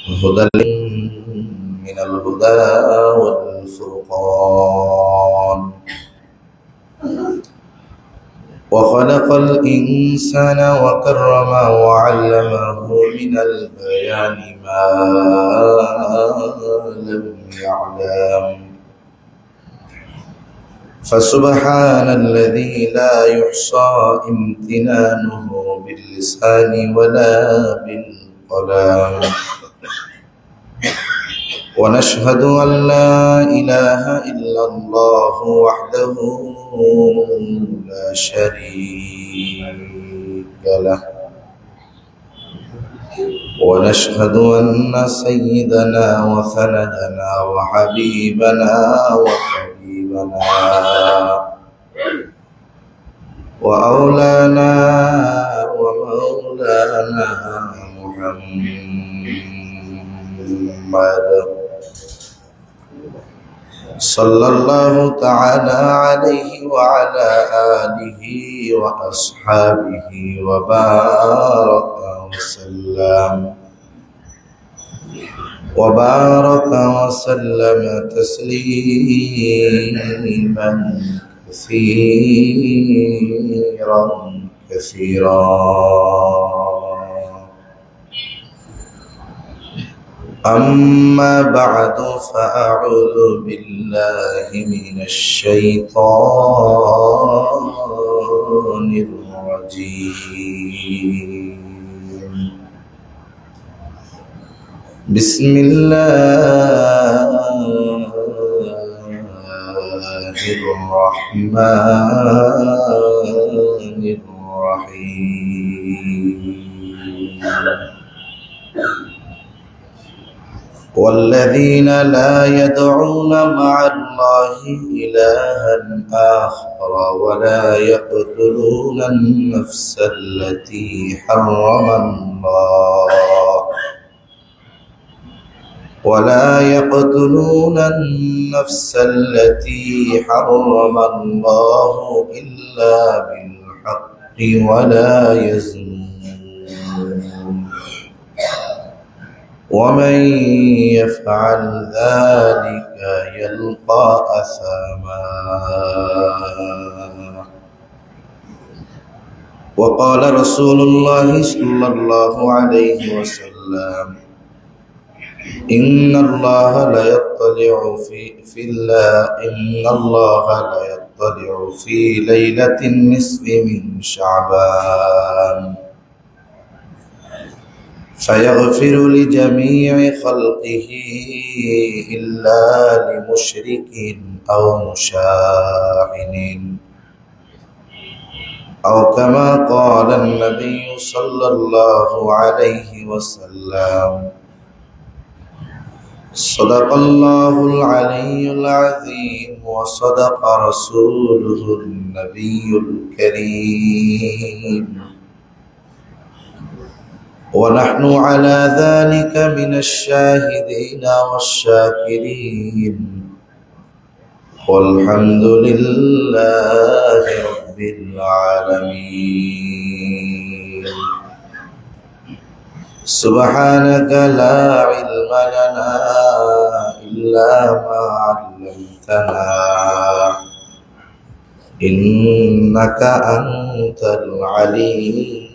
هدى من الهدى والفرقان وخلق الإنسان وكرمه وعلمه من البيان ما لم يعلم فسبحان الذي لا يحصى امتنانه باللسان ولا بالقلم ونشهد أن لا إله إلا الله وحده لا شريك له ونشهد أن سيدنا وسندنا وحبيبنا وأولانا ومولانا محمد صلى الله تعالى عليه وعلى آله وأصحابه وبارك وسلم تسليما كثيرا أما بعد فأعوذ بالله من الشيطان الرجيم بسم الله الرحمن الرحيم والذين لا يدعون مع الله إلها آخر ولا يقتلون النفس التي حرم الله إلا بالحق ولا يزنون ومن يفعل ذلك يلقى أثاما وقال رسول الله صلى الله عليه وسلم إن الله لا يطلع في ليلة النصف من شعبان فيغفر لجميع خلقه إلا لمشرك أو مشاحن أو كما قال النبي صلى الله عليه وسلم صدق الله العلي العظيم وصدق رسوله النبي الكريم ونحن على ذلك من الشاهدين والشاكرين والحمد لله رب العالمين سبحانك لا علم لنا إلا ما علمتنا إنك أنت العليم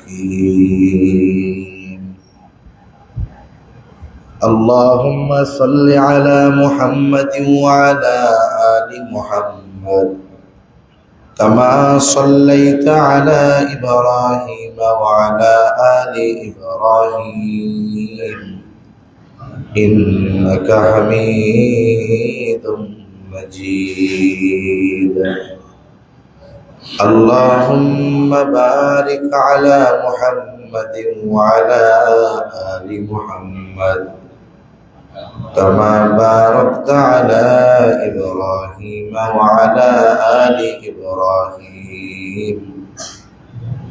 الحكيم اللهم صل على محمد وعلى آل محمد كما صليت على إبراهيم وعلى آل إبراهيم إنك حميد مجيد اللهم بارك على محمد وعلى آل محمد كما باركت على إبراهيم وعلى آل إبراهيم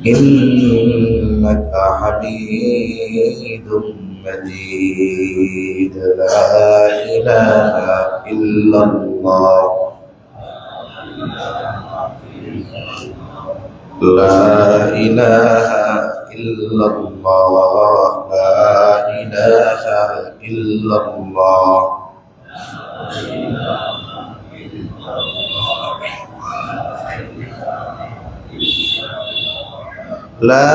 إنك حميد مجيد لا إله إلا الله لا إله إلا الله لا ইল্লাল্লাহ। লা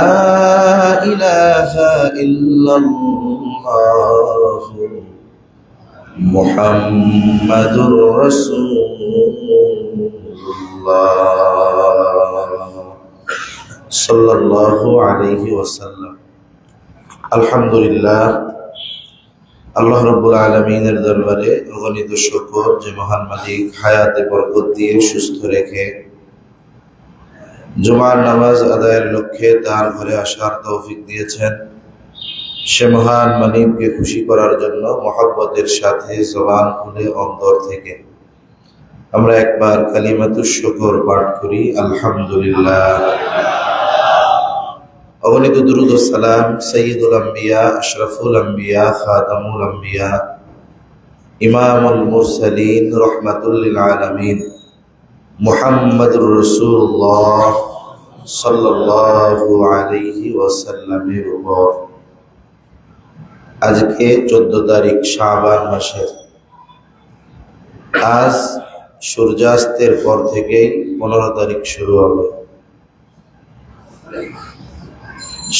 ইলাহা ইল্লাল্লাহ মুহাম্মাদুর রাসূলুল্লাহ সাল্লাল্লাহু আলাইহি ওয়াসাল্লাম। আলহামদুলিল্লাহ, আল্লাহ রাব্বুল আলামিনের দরবারে অগণিত শুকর যে মহান মালিক হায়াতে বরকত দিয়ে সুস্থ রেখে জুমার নামাজ আদায়ের লক্ষ্যে তার ঘরে আসার তৌফিক দিয়েছেন। সে মহান মালিককে খুশি করার জন্য মহব্বতের সাথে জবান খুলে অন্তর থেকে আমরা একবার কালিমাতুশ শুকর পাঠ করি, আলহামদুলিল্লাহ। অগণিত দুরূদ ও সালাম সাইয়্যিদুল আম্বিয়া, আশরাফুল আম্বিয়া, খাতামুল আম্বিয়া, ইমামুল মুরসালিন, রাহমাতুল লিল আলামিন মুহাম্মাদুর রাসূলুল্লাহ সাল্লাল্লাহু আলাইহি ওয়াসাল্লামের উপর। আজকে 14 তারিখ শাবান মাসের, আজ সূর্যাস্তের পর থেকেই 15 তারিখ শুরু হবে।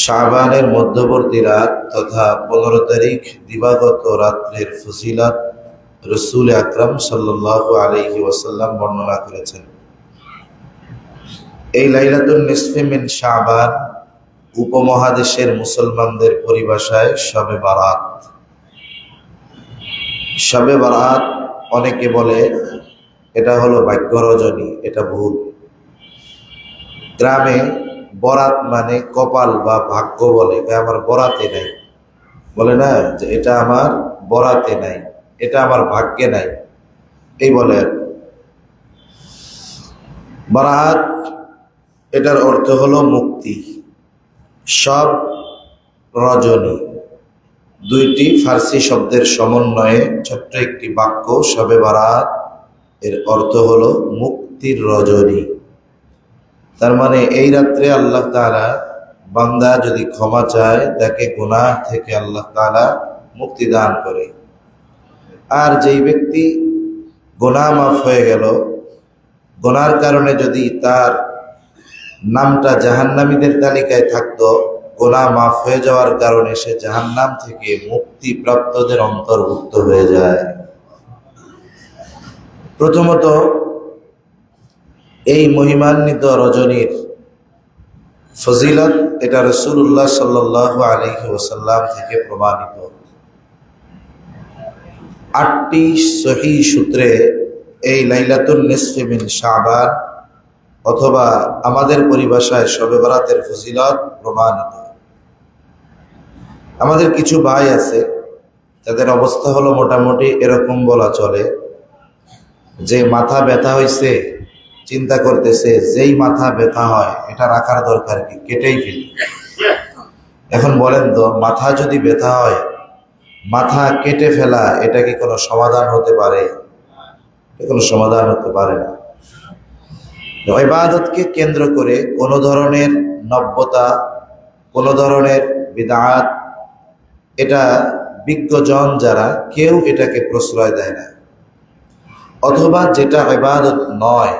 শাবানের মধ্যবর্তী রাত তথা 15 তারিখ দিবাগত রাত্রের ফজিলত রাসূল আকরাম সাল্লাল্লাহু আলাইহি ওয়াসাল্লাম বর্ণনা করেছেন। এই লাইলাতুন নিসফে মিন শাবান উপমহাদেশের মুসলমানদের পরিভাষায় শবে বারাত। শবে বারাত অনেকে বলে এটা হলো ভাগ্য রজনী, এটা ভুল। গ্রামে বরাত মানে কপাল বা ভাগ্য বলে, আমার বরাতে নাই, বলে না যে এটা আমার বরাতে নাই, এটা আমার ভাগ্যে নাই, এই বলে। বারাত এটার অর্থ হলো মুক্তি। সব রজনী দুইটি ফার্সি শব্দের সমন্বয়ে ছোট্ট একটি বাক্য শবে বারাত, এর অর্থ হলো মুক্তির রজনী। তার মানে এই রাত্রে আল্লাহ তাআলা বান্দা যদি ক্ষমা চায় তাকে গুনাহ থেকে আল্লাহ তাআলা মুক্তি দান করে। আর যেই ব্যক্তি গুনাহ মাফ হয়ে গেল, গুনার কারণে যদি তার নামটা জাহান্নামীদের তালিকায় থাকতো, গুনাহ মাফ হয়ে যাওয়ার কারণে সে জাহান্নাম থেকে মুক্তিপ্রাপ্তদের অন্তর্ভুক্ত হয়ে যায়। প্রথমত এই মহিমান্বিত রজনীর ফজিলত এটা রাসূলুল্লাহ সাল্লাল্লাহু আলাইহি ওয়াসাল্লাম থেকে প্রমাণিত। 8টি সহিহ সূত্রে এই লাইলাতুন নিসফে মিন শাবান অথবা আমাদের পরিভাষায় শবে বারাতের ফজিলত প্রমাণিত। আমাদের কিছু ভাই আছে তাদের অবস্থা হলো মোটামুটি এরকম বলা চলে যে মাথা ব্যথা হয়েছে, চিন্তা করতেছে যেই মাথা ব্যথা হয় এটা রাখার দরকার কি, কেটেই ফেলি। এখন বলেন তো, মাথা যদি ব্যথা হয় মাথা কেটে ফেলা এটা কি কোনো সমাধান হতে পারে? কোনো সমাধান হতে পারে না। ইবাদতকে কেন্দ্র করে কোনো ধরনের নব্যতা, কোনো ধরনের বিদআত, এটা বিজ্ঞজন যারা কেউ এটাকে প্রশ্রয় দেয় না। অথবা যেটা ইবাদত নয়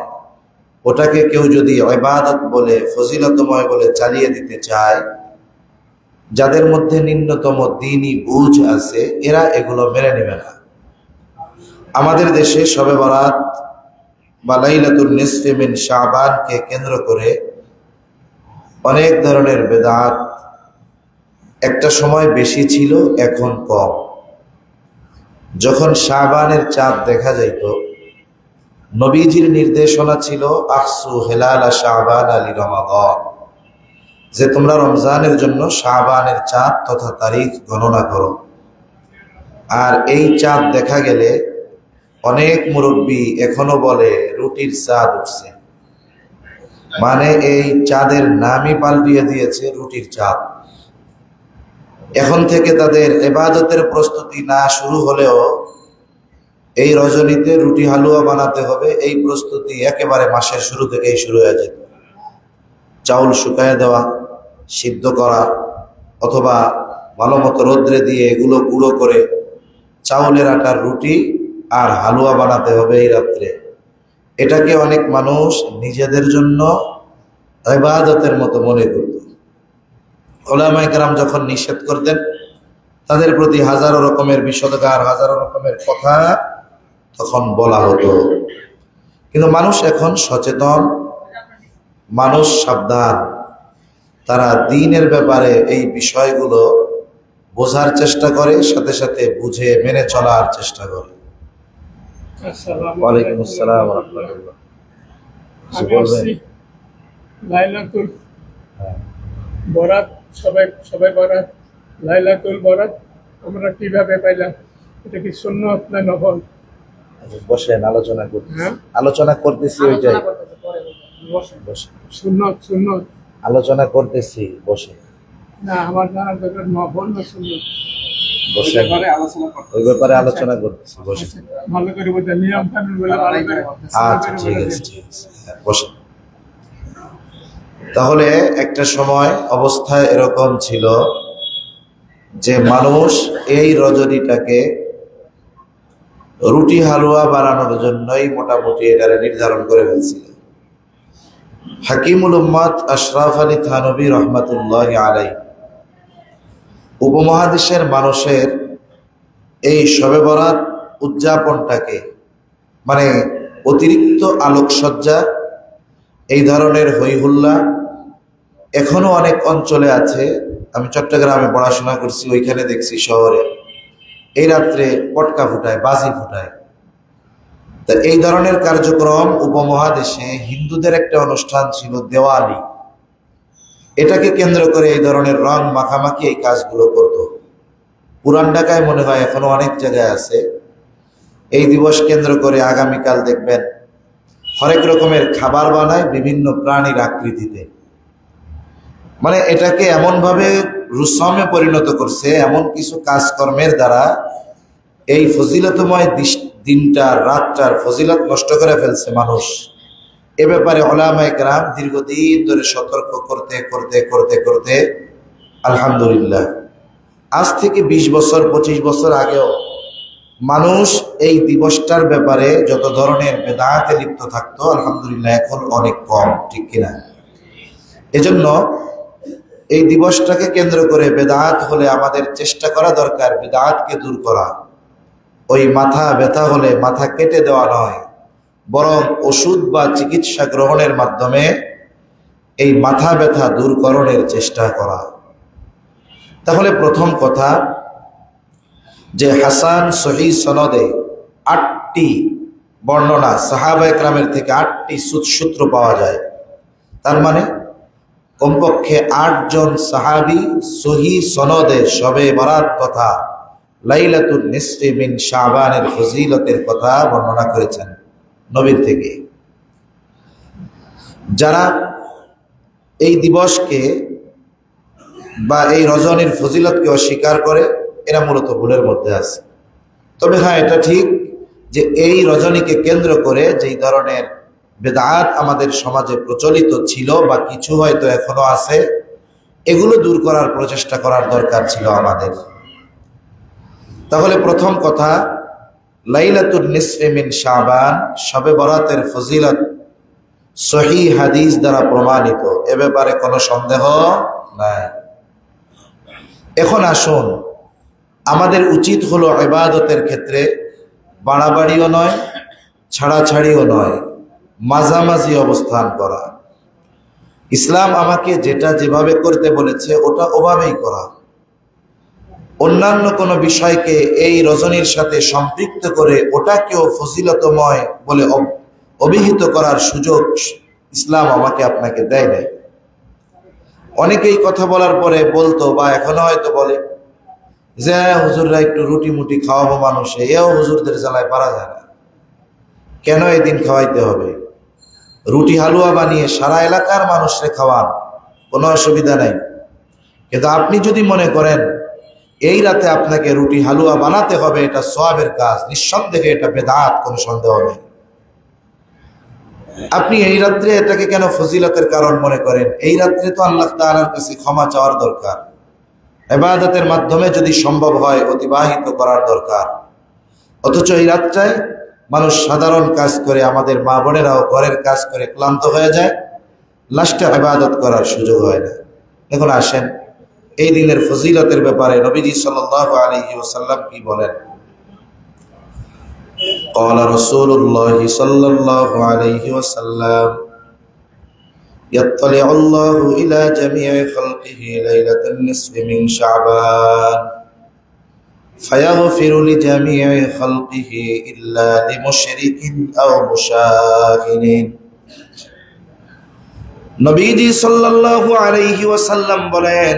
ওটাকে কেউ যদি ইবাদত বলে, ফজিলতময় বলে চালিয়ে দিতে চায়, যাদের মধ্যে নিম্নতম দ্বীনি বুঝ আছে এরা এগুলো মেনে নেবে না। আমাদের দেশে শবে বারাত বা লাইলাতুন নিসফে মিন শাবানকে কেন্দ্র করে অনেক ধরনের বেদাত একটা সময় বেশি ছিল, এখন কম। যখন শাবানের চাঁদ দেখা যাইত, নবীজির নির্দেশনা ছিল আহসু হেলালা শাবান আলী রমাদান, যে তোমরা রমজানের জন্য শাবানের চাঁদ তথা তারিখ গণনা করো। আর এই চাঁদ দেখা গেলে অনেক মুরব্বী এখনো বলে রুটির চাঁদ উঠছে, মানে এই চাঁদের নামই পাল্টিয়ে দিয়েছে রুটির চাঁদ। এখন থেকে তাদের ইবাদতের প্রস্তুতি না শুরু হলেও এই রজনীতে রুটি হালুয়া বানাতে হবে, এই প্রস্তুতি একেবারে মাসের শুরু থেকেই শুরু হয়ে যেত। চাউল শুকায় দেওয়া, সিদ্ধ করা, অথবা ভালো মতো রোদ্রে দিয়ে এগুলো গুঁড়ো করে চাউলের আটার রুটি আর হালুয়া বানাতে হবে এই রাত্রে। এটাকে অনেক মানুষ নিজেদের জন্য ইবাদতের মতো মনে করত। উলামায়ে কেরাম যখন নিষেধ করতেন, তাদের প্রতি হাজারো রকমের বিষোদগার, হাজারো রকমের কথা তখন বলা হতো। কিন্তু মানুষ এখন সচেতন, মানুষ সাবধান, তারা দ্বীনের ব্যাপারে এই বিষয়গুলো বোঝার চেষ্টা করে, সাথে সাথে বুঝে মেনে চলার চেষ্টা করে। ওয়ালাইকুম আসসালাম ওয়া রাহমাতুল্লাহ। লাইলাতুল বরাত, সবাই বরাত, লাইলাতুল বরাত আমরা কিভাবে পাইলাম? এটা কি সুন্নাত না নফল? বসেন, আলোচনা করতেছি। আলোচনা করতেছি, ওইটাই সুন্নাত আলোচনা করতেছি। বসে না, আমার জানার দরকার নফল না সুন্নাত। বসে ওই ব্যাপারে আলোচনা করতেছি। বসে ভালো করে বলতে নিয়ম কানুন বলে ভালো করে। আচ্ছা, ঠিক আছে, ঠিক আছে, বসে। তাহলে একটা সময় অবস্থায় এরকম ছিল যে মানুষ এই রজনীটাকে রুটি হালুয়া বানানোর জন্যই মোটামুটি এটারে নির্ধারণ করে ফেলছিল। হাকিমুল উম্মাত আশরাফ আলী থানভী রহমাতুল্লাহি আলাইহি উপমহাদেশের মানুষের এই শবে বরাত উদযাপনটাকে, মানে অতিরিক্ত আলোকসজ্জা, এই ধরনের হইহুল্লা এখনো অনেক অঞ্চলে আছে। আমি চট্টগ্রামে পড়াশোনা করছি, ওইখানে দেখছি শহরে এই রাত্রে পটকা ফুটায়, বাজি ফুটায়। তা এই ধরনের কার্যক্রম উপমহাদেশে হিন্দুদের একটা অনুষ্ঠান ছিল দেওয়ালি, এটাকে কেন্দ্র করে এই ধরনের রং মাখামাখি এই কাজগুলো করত। পুরান ঢাকায় মনে হয় এখনো অনেক জায়গায় আছে। এই দিবস কেন্দ্র করে আগামীকাল দেখবেন হরেক রকমের খাবার বানায় বিভিন্ন প্রাণীর আকৃতিতে। মানে এটাকে এমনভাবে রুসমে পরিণত করছে, এমন কিছু কাজকর্মের দ্বারা এই ফজিলতময় দিনটার, রাতটার ফজিলত নষ্ট করে ফেলছে মানুষ। এ ব্যাপারে উলামায়ে কেরাম দীর্ঘদিন ধরে সতর্ক করতে করতে করতে করতে আলহামদুলিল্লাহ আজ থেকে 20 বছর 25 বছর আগেও মানুষ এই দিবসটার ব্যাপারে যত ধরনের বেদাতে লিপ্ত থাকতো, আলহামদুলিল্লাহ এখন অনেক কম, ঠিক কিনা? এজন্য এই দিবসটাকে কেন্দ্র করে বেদাত হলে আমাদের চেষ্টা করা দরকার বেদাতকে দূর করা। ওই মাথা ব্যথা হলে মাথা কেটে দেওয়া নয়, বরং ওষুধ বা চিকিৎসা গ্রহণের মাধ্যমে এই মাথা ব্যথা দূরকরণের চেষ্টা করা। তাহলে প্রথম কথা যে হাসান সহিহ সনদে 8টি বর্ণনা সাহাবায়ে কেরামের থেকে 8টি সূত্র পাওয়া যায়। তার মানে কমপক্ষে 8 জন সাহাবী সহিহ সনদে শবে বরাত কথা, লাইলাতুন নিসফি মিন শাবানের ফজিলতের কথা বর্ণনা করেছেন নবীর থেকে। যারা এই দিবসকে বা এই রজনীর ফজিলতকে অস্বীকার করে, এরা মূলত ভুলের মধ্যে আছে। তবে হ্যাঁ, এটা ঠিক যে এই রজনীকে কেন্দ্র করে যেই ধরনের বেদাত আমাদের সমাজে প্রচলিত ছিল বা কিছু হয়তো এখনো আছে, এগুলো দূর করার প্রচেষ্টা করার দরকার ছিল আমাদের। তাহলে প্রথম কথা, লাইলাতুন নিসফি মিন শাবান, শবে বরাতের ফজিলত সহিহ হাদিস দ্বারা প্রমাণিত, এ ব্যাপারে কোনো সন্দেহ নাই। এখন আসুন, আমাদের উচিত হলো ইবাদতের ক্ষেত্রে বাড়াবাড়িও নয়, ছাড়াছাড়িও নয়, মাঝামাঝি অবস্থান করা। ইসলাম আমাকে যেটা যেভাবে করতে বলেছে ওটা ওভাবেই করা। অন্যান্য কোনো বিষয়কে এই রজনীর সাথে সম্পৃক্ত করে ওটাকেও ফজিলতময় বলে অভিহিত করার সুযোগ ইসলাম আমাকে আপনাকে দেয় নাই। অনেকেই কথা বলার পরে বলতো বা এখনো হয়তো বলে যে হুজুররা একটু রুটি মুটি খাওয়াবো মানুষে, এও হুজুরদের জ্বালায় পারা যায় না, কেন এই দিন খাওয়াইতে হবে? রুটি হালুয়া বানিয়ে সারা এলাকার মানুষরে খাওয়ান, কোনো অসুবিধা নাই। কিন্তু আপনি যদি মনে করেন এই রাতে আপনাকে রুটি হালুয়া বানাতে হবে, এটা সওয়াবের কাজ, নিঃসন্দেহে এটা বেদাত, কোনো সন্দেহ নেই। আপনি এই রাত্রে এটাকে কেন ফজিলতের কারণ মনে করেন? এই রাত্রে তো আল্লাহ তাআলার কাছে ক্ষমা চাওয়ার দরকার, ইবাদতের মাধ্যমে যদি সম্ভব হয় অতিবাহিত করার দরকার। অথচ এই রাতটায় মানুষ সাধারণ কাজ করে, আমাদের মা বোনেরাও ঘরের কাজ করে ক্লান্ত হয়ে যায়, লাস্টে ইবাদত করার সুযোগ হয় না। এখন আসেন এই দিনের ফজিলতের ব্যাপারে নবীজি সাল্লাল্লাহু আলাইহি ওয়াসাল্লাম কি বলেন। قال رسول الله صلى الله عليه وسلم يطلع الله إلى جميع خلقه ليلة النصف من شعبان فيغفر لجميع خلقه إلا لمشرك أو مشاهد। নবীজি সাল্লাল্লাহু আলাইহি ওয়াসাল্লাম বলেন,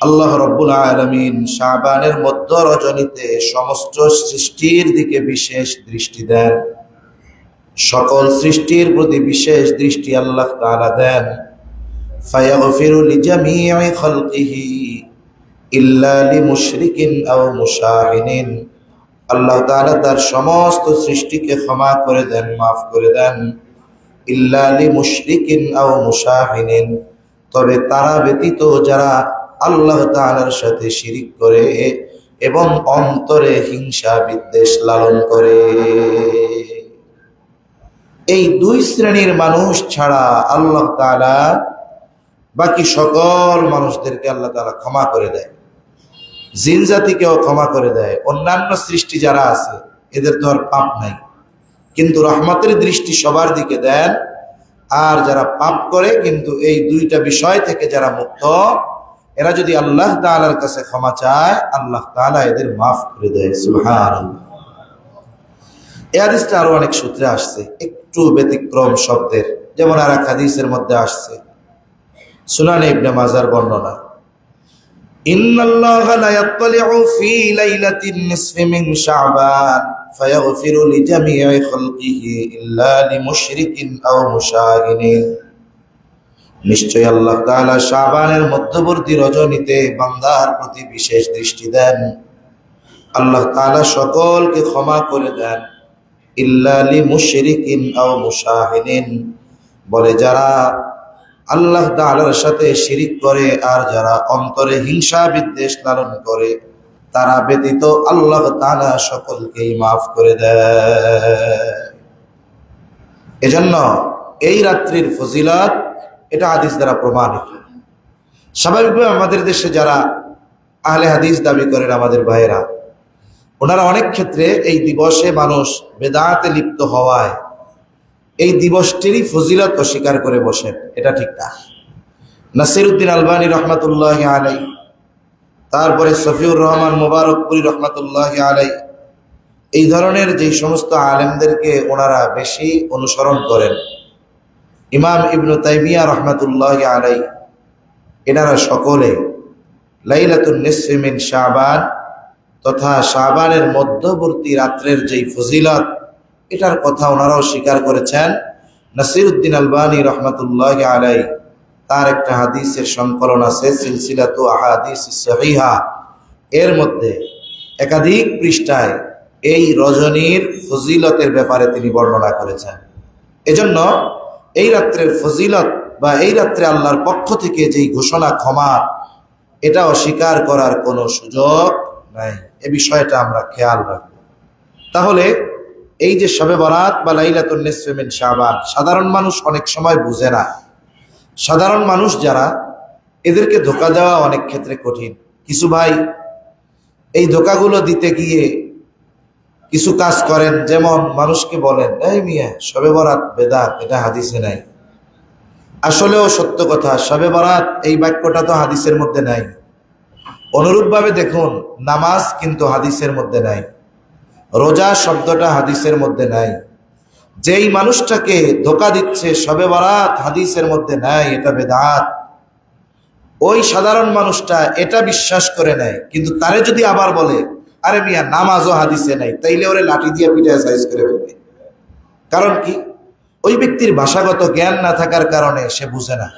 আল্লাহ রাব্বুল আলামিন শাবানের মধ্য রজনীতে সমস্ত সৃষ্টির দিকে বিশেষ দৃষ্টি দেন, সকল সৃষ্টির প্রতি বিশেষ দৃষ্টি আল্লাহ তাআলা দেন। ফায়াগফিরু লিজামিই খালকিহি ইল্লা লিমুশরিকিন আও মুশাহিনিন। আল্লাহ তাআলা তার সমস্ত সৃষ্টিকে ক্ষমা করে দেন, মাফ করে দেন। ইল্লা লিমুশরিকিন আও মুশাহিনিন, তবে তারা ব্যতীত যারা আল্লাহ তাআলার সাথে শিরিক করে এবং অন্তরে হিংসা বিদ্বেষ লালন করে। এই দুই শ্রেণীর মানুষ ছাড়া আল্লাহ তাআলা বাকি সকল মানুষদেরকে আল্লাহ তাআলা ক্ষমা করে দেয়, জিন জাতিকেও ক্ষমা করে দেয়। অন্যান্য সৃষ্টি যারা আছে এদের তো আর পাপ নাই, কিন্তু রহমতের দৃষ্টি সবার দিকে দেন। আর যারা পাপ করে কিন্তু এই দুইটা বিষয় থেকে যারা মুক্ত, এরা যদি আল্লাহ তাআলার কাছে ক্ষমা চায়, আল্লাহ তাআলা এদের মাফ করে দেয়। সুবহানাল্লাহ। এই হাদিসটা আরো অনেক সূত্রে আসছে, একটু ব্যতিক্রম শব্দের, যেমন আর এক হাদিসের মধ্যে আসছে সুনানে ইবনে মাজার বর্ণনা, ইন্নাল্লাহা লা ইয়াত্তালিউ ফি লাইলাতিন নিসফি মিন শাবান ফায়াগফিরু লিজামিই খালকিহি ইল্লা লিমুশরিকিন আও মুশাহিনিন। নিশ্চয় আল্লাহ তাআলা শাবানের মধ্যবর্তী রজনীতে বান্দার প্রতি বিশেষ দৃষ্টি দেন, আল্লাহ তাআলা সকলকে ক্ষমা করে দেন, ইল্লা লিমুশরিকিন আও মুশাহিনিন, বলে যারা আল্লাহ তাআলার সাথে শিরিক করে আর যারা অন্তরে হিংসা বিদ্বেষ লালন করে, তারা ব্যতীত আল্লাহ তাআলা সকলকেই মাফ করে দেয়। এজন্য এই রাত্রির ফজিলত এটা হাদিস দ্বারা প্রমাণিত। স্বাভাবিকভাবে আমাদের দেশে যারা আহলে হাদিস দাবি করেন আমাদের ভাইয়েরা, ওনারা অনেক ক্ষেত্রে এই দিবসে মানুষ বেদাতে লিপ্ত হওয়ায় এই দিবসটিরই ফজিলত অস্বীকার করে বসেন। এটা ঠিক না। নাসিরউদ্দিন আলবানী রহমাতুল্লাহি আলাইহি, তারপরে সফিউর রহমান মুবারকপুরি রহমাতুল্লাহি আলাইহি, এই ধরনের যে সমস্ত আলেমদেরকে ওনারা বেশি অনুসরণ করেন, ইমাম ইবনে তাইমিয়া রহমাতুল্লাহি আলাইহি, এনারা সকলে লাইলাতুন নিসফি মিন শাবান তথা শাবানের মধ্যবর্তী রাত্রের যেই ফজিলত, এটার কথা ওনারাও স্বীকার করেছেন। নাসিরউদ্দিন আলবানী রহমাতুল্লাহি আলাইহি তার একটা হাদিসের সংকলন আছে সিলসিলাতু আহাদিস সহিহা, এর মধ্যে একাধিক পৃষ্ঠায় এই রজনীর ফজিলতের ব্যাপারে তিনি বর্ণনা করেছেন। এজন্য এই রাত্রের ফজিলত বা এই রাত্রে আল্লাহর পক্ষ থেকে যেই ঘোষণা ক্ষমা, এটা অস্বীকার করার কোনো সুযোগ নাই। এ বিষয়টা আমরা খেয়াল রাখব। তাহলে এই যে শবে বরাত বা লাইলাতুন নিসফি মিন শাবান, সাধারণ মানুষ অনেক সময় বুঝে না। সাধারণ মানুষ যারা, এদেরকে ধোঁকা দেওয়া অনেক ক্ষেত্রে কঠিন। কিছু ভাই এই ধোঁকাগুলো দিতে গিয়ে কিছু কাজ করেন, যেমন মানুষকে বলেন, এই মিয়া শবে বরাত বেদাত, এটা হাদিসে নাই। আসলেও সত্য কথা, শবে বরাত এই বাক্যটা তো হাদিসের মধ্যে নাই। অনুরূপভাবে দেখুন, নামাজ কিন্তু হাদিসের মধ্যে নাই, রোজা শব্দটা হাদিসের মধ্যে নাই। যেই মানুষটাকে ধোঁকা দিচ্ছে শবে বরাত হাদিসের মধ্যে নাই, এটা বেদাত, ওই সাধারণ মানুষটা এটা বিশ্বাস করে নেয়। কিন্তু তারে যদি আবার বলে, আরে মিয়া নামাজও হাদিসে নাই, তাইলে ওরে লাঠি দিয়ে পিঠায় সাইজ করে ফেলবে। কারণ কি? ওই ব্যক্তির ভাষাগত জ্ঞান না থাকার কারণে সে বুঝে না।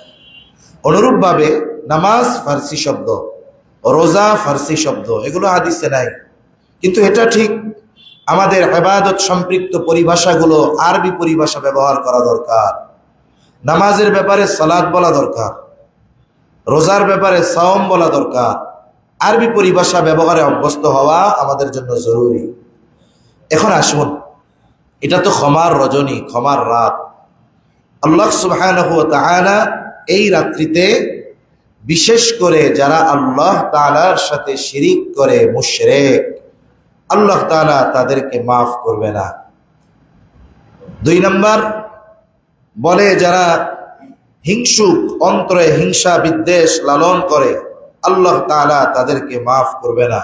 অনুরূপভাবে নামাজ ফার্সি শব্দ, রোজা ফার্সি শব্দ, এগুলো হাদিসে নাই। কিন্তু এটা ঠিক, আমাদের ইবাদত সম্পৃক্ত পরিভাষাগুলো আরবি পরিভাষা ব্যবহার করা দরকার। নামাজের ব্যাপারে সালাত বলা দরকার, রোজার ব্যাপারে সাওম বলা দরকার। আরবি পরিভাষা ব্যবহারে অভ্যস্ত হওয়া আমাদের জন্য জরুরি। এখন আসুন, এটা তো ক্ষমার রজনী, ক্ষমার রাত। আল্লাহ সুবহানাহু ওয়া তাআলা এই রাত্রিতে বিশেষ করে যারা আল্লাহ তাআলার সাথে শিরিক করে, মুশরিক, আল্লাহ তাআলা তাদেরকে মাফ করবে না। 2 নম্বর বলে, যারা হিংসুক, অন্তরে হিংসা বিদ্বেষ লালন করে, আল্লাহ তাআলা তাদেরকে মাফ করবে না।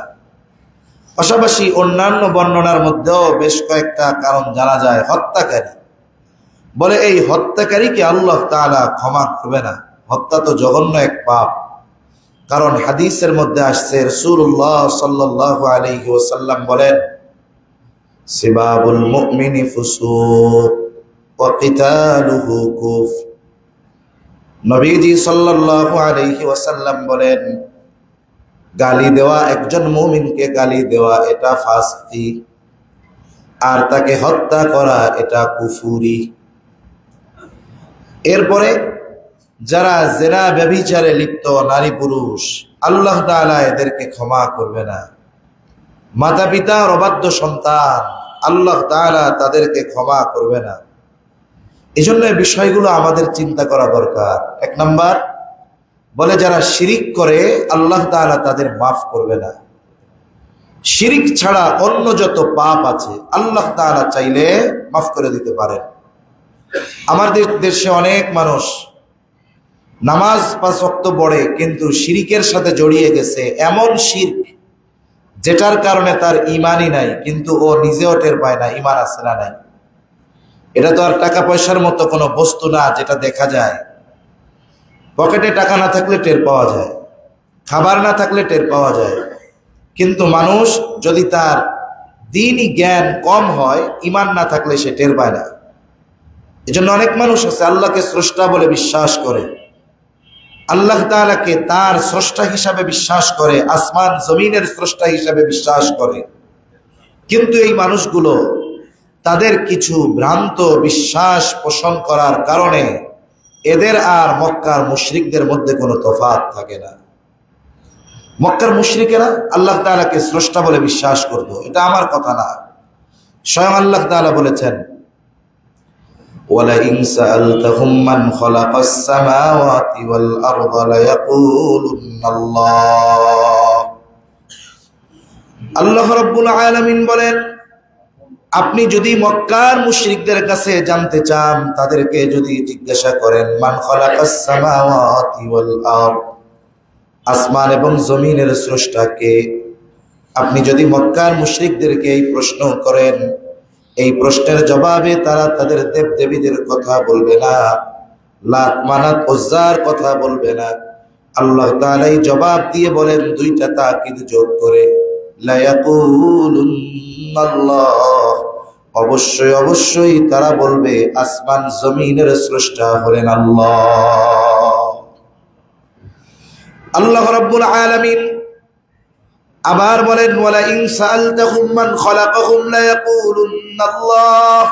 পাশাপাশি অন্যান্য বর্ণনার মধ্যেও বেশ কয়েকটা কারণ জানা যায়। হত্যাকারী, বলে এই হত্যাকারীকে আল্লাহ তাআলা ক্ষমা করবে না। হত্যা তো জঘন্য এক পাপ। কারণ হাদিসের মধ্যে আসছে, রাসূলুল্লাহ সাল্লাল্লাহু আলাইহি ওয়াসাল্লাম বলেন, সিবাবুল মুমিনি ফুসুক ওয়া কিতালুহু কুফর। নবীজি সাল্লাল্লাহু আলাইহি ওয়াসাল্লাম বলেন, গালি দেওয়া, একজন মুমিনকে গালি দেওয়া এটা ফাসকি, আর তাকে হত্যা করা এটা কুফুরি। এরপরে যারা জিনা ব্যভিচারে লিপ্ত নারী পুরুষ, আল্লাহ তাআলা এদেরকে ক্ষমা করবে না। মাতা পিতার অবাধ্য সন্তান, আল্লাহ তাআলা তাদেরকে ক্ষমা করবে না। এই জন্য এই বিষয়গুলো আমাদের চিন্তা করা দরকার। 1 নাম্বার বলে, যারা শিরিক করে আল্লাহ তাআলা তাদের মাফ করবে না। শিরিক ছাড়া অন্য যত পাপ আছে আল্লাহ তাআলা চাইলে মাফ করে দিতে পারেন। আমাদের দেশে অনেক মানুষ নামাজ 5 ওয়াক্ত পড়ে, কিন্তু শিরিকের সাথে জড়িয়ে গেছে। এমন শিরক যেটার কারণে তার ঈমানই নাই, কিন্তু ও নিজেও টের পায় না ঈমান আছে না নাই। এটা তো আর টাকা পয়সার মতো কোনো বস্তু না যেটা দেখা যায়। পকেটে টাকা না থাকলে টের পাওয়া যায়, খাবার না থাকলে টের পাওয়া যায়। কিন্তু মানুষ যদি তার দ্বীনি জ্ঞান কম হয়, ঈমান না থাকলে সে টের পায় না। এজন্য অনেক মানুষ আছে আল্লাহকে স্রষ্টা বলে বিশ্বাস করে, আল্লাহ তাআলাকে তার স্রষ্টা হিসাবে বিশ্বাস করে, আসমান জমিনের স্রষ্টা হিসাবে বিশ্বাস করে। কিন্তু এই মানুষগুলো তাদের কিছু ভ্রান্ত বিশ্বাস পোষণ করার কারণে এদের আর মক্কার মুশরিকদের মধ্যে কোনো তফাৎ থাকে না। মক্কার মুশরিকেরা আল্লাহ তাআলাকে স্রষ্টা বলে বিশ্বাস করত, এটা আমার কথা না, স্বয়ং আল্লাহ তাআলা বলেছেন, ওয়ালাইন সাআলতাহুম মান খালাকাস সামাওয়াতি ওয়াল আরদা লায়াকুলুন্নাল্লাহ। আল্লাহ রাব্বুল আলামিন বলেন, আপনি যদি মক্কার মুশরিকদের কাছে জানতে চান, তাদেরকে যদি জিজ্ঞাসা করেন, মান খালাকাস সামাওয়াতি ওয়াল আরদ, আসমান এবং জমিনের স্রষ্টা কে? আপনি যদি মক্কার মুশরিকদেরকে এই প্রশ্ন করেন, এই প্রশ্নের জবাবে তারা তাদের দেব দেবীদের কথা বলবে না, লাত মানাত উজ্জার কথা বলবে না। আল্লাহ তাআলা এই জবাব দিয়ে বলেন, 2টা তাকিদ যোগ করে, লা ইয়াকুলুন্নাল্লাহ, অবশ্যই অবশ্যই তারা বলবে আসমান জমিনের স্রষ্টা হলেন আল্লাহ। আল্লাহ রাব্বুল আলামিন আবার বলেন, ওয়ালাইন সাআলতাহুম মান খালাকাহুম লায়াকুলুন্নাল্লাহ।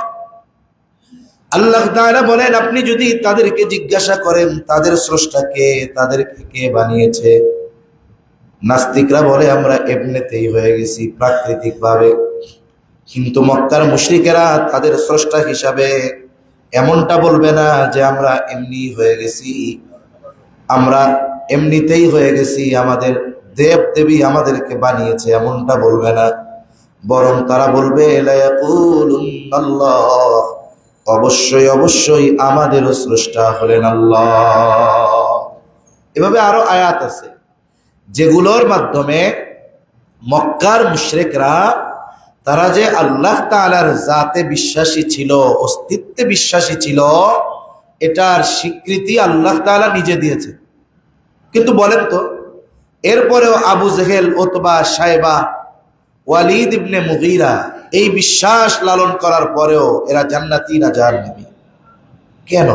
আল্লাহ তাআলা বলেন, আপনি যদি তাদেরকে জিজ্ঞাসা করেন তাদের স্রষ্টাকে, তাদেরকে কে বানিয়েছে, নাস্তিকরা বলে আমরা এমনিতেই হয়ে গেছি, প্রাকৃতিক ভাবে। কিন্তু মক্কার মুশরিকেরা তাদের স্রষ্টা হিসাবে এমনটা বলবে না যে আমরা এমনি হয়ে গেছি, আমরা এমনিতেই হয়ে গেছি, আমাদের দেব দেবী আমাদেরকে বানিয়েছে, এমনটা বলবে না। বরং তারা বলবে, লা ইয়াকুলুন্নাল্লাহ, অবশ্যই অবশ্যই আমাদের স্রষ্টা হলেন আল্লাহ। এভাবে আরো আয়াত আছে যেগুলোর মাধ্যমে মক্কার মুশরিকরা তারা যে আল্লাহ তাআলার জাতে বিশ্বাসী ছিল, অস্তিত্বে বিশ্বাসী ছিল, এটার স্বীকৃতি আল্লাহ তাআলা নিজে দিয়েছে। কিন্তু বলেন তো, এরপরেও আবু জেহেল, উতবা, শায়বা, ওয়ালিদ ইবনে মুগীরা এই বিশ্বাস লালন করার পরেও এরা জান্নাতি না জাহান্নামী? কেন?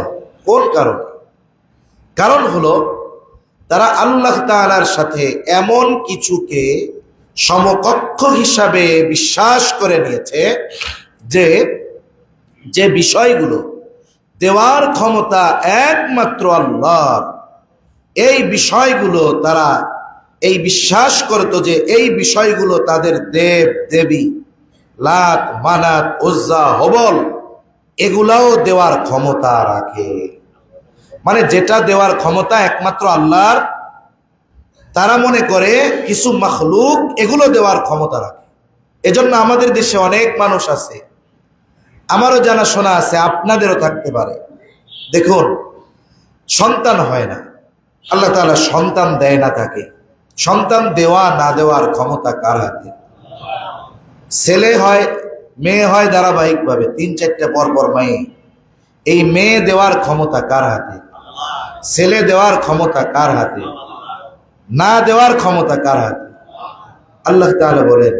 কোন কারণ? কারণ হলো তারা আল্লাহ তাআলার সাথে এমন কিছুকে সমকক্ষ হিসাবে বিশ্বাস করে নিয়েছে যে যে বিষয়গুলো দেওয়ার ক্ষমতা একমাত্র আল্লাহর, এই বিষয়গুলো তারা এই বিশ্বাস করত যে এই বিষয়গুলো তাদের দেব দেবী, লাত, মানাত, উজ্জা, হবল এগুলাও দেওয়ার ক্ষমতা রাখে। মানে যেটা দেওয়ার ক্ষমতা একমাত্র আল্লাহর, তারা মনে করে কিছু মাখলুক এগুলো দেওয়ার ক্ষমতা রাখে। এজন্য আমাদের দেশে অনেক মানুষ আছে, আমারও জানা শোনা আছে, আপনাদেরও থাকতে পারে, দেখুন সন্তান হয় না, আল্লাহ তাআলা সন্তান দেয় না তাকে। সন্তান দেওয়া না দেওয়ার ক্ষমতা কার হাতে? ছেলে হয় মেয়ে হয় ধারাবাহিকভাবে 3-4টা পরপর মেয়ে, এই মেয়ে দেওয়ার ক্ষমতা কার হাতে? ছেলে দেওয়ার ক্ষমতা কার হাতে? না দেওয়ার ক্ষমতা কার হাতে? আল্লাহ তাআলা বলেন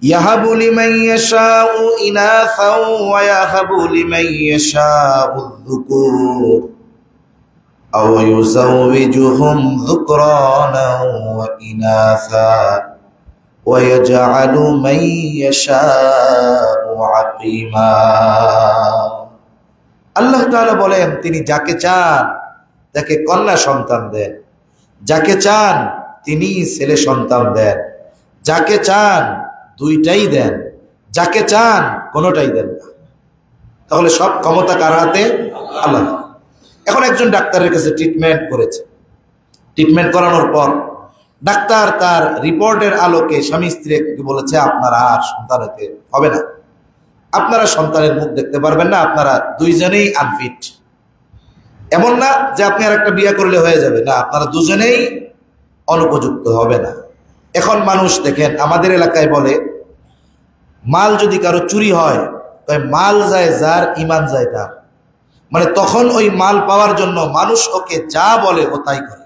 ইয়াহাবু লিমান ইয়াশাউ ইনাসা ওয়া ইয়াহাবু লিমান ইয়াশাউ যুকুর আও ইউযাওবিজুহুম যুকরানা ওয়া ইনাসা ওয়া ইয়াজআলু মান ইয়াশাউ আকীমা। আল্লাহ তাআলা বলেন তিনি যাকে চান তাকে কন্যা সন্তান দেন, যাকে চান তিনি ছেলে সন্তান দেন, যাকে চান দুইটাই দেন, যাকে চান কোনোটাই দেন না। তাহলে সব ক্ষমতা কার হাতে? আল্লাহ। এখন একজন ডাক্তারের কাছে ট্রিটমেন্ট করেছে, ট্রিটমেন্ট করানোর পর ডাক্তার তার রিপোর্টের আলোকে স্বামী স্ত্রীকে বলেছে আপনারা আর সন্তান হতে হবে না, আপনারা সন্তানের মুখ দেখতে পারবেন না, আপনারা দুইজনেই আনফিট। এমন না যে আপনি আর একটা বিয়ে করলে হয়ে যাবে, না, আপনারা দুজনেই অনুপযুক্ত হবে না। এখন মানুষ দেখেন আমাদের এলাকায় বলে মাল যদি কারো চুরি হয় তাই মাল যায় যার, ইমান যায় তার। মানে তখন ওই মাল পাওয়ার জন্য মানুষ ওকে যা বলে ও তাই করে।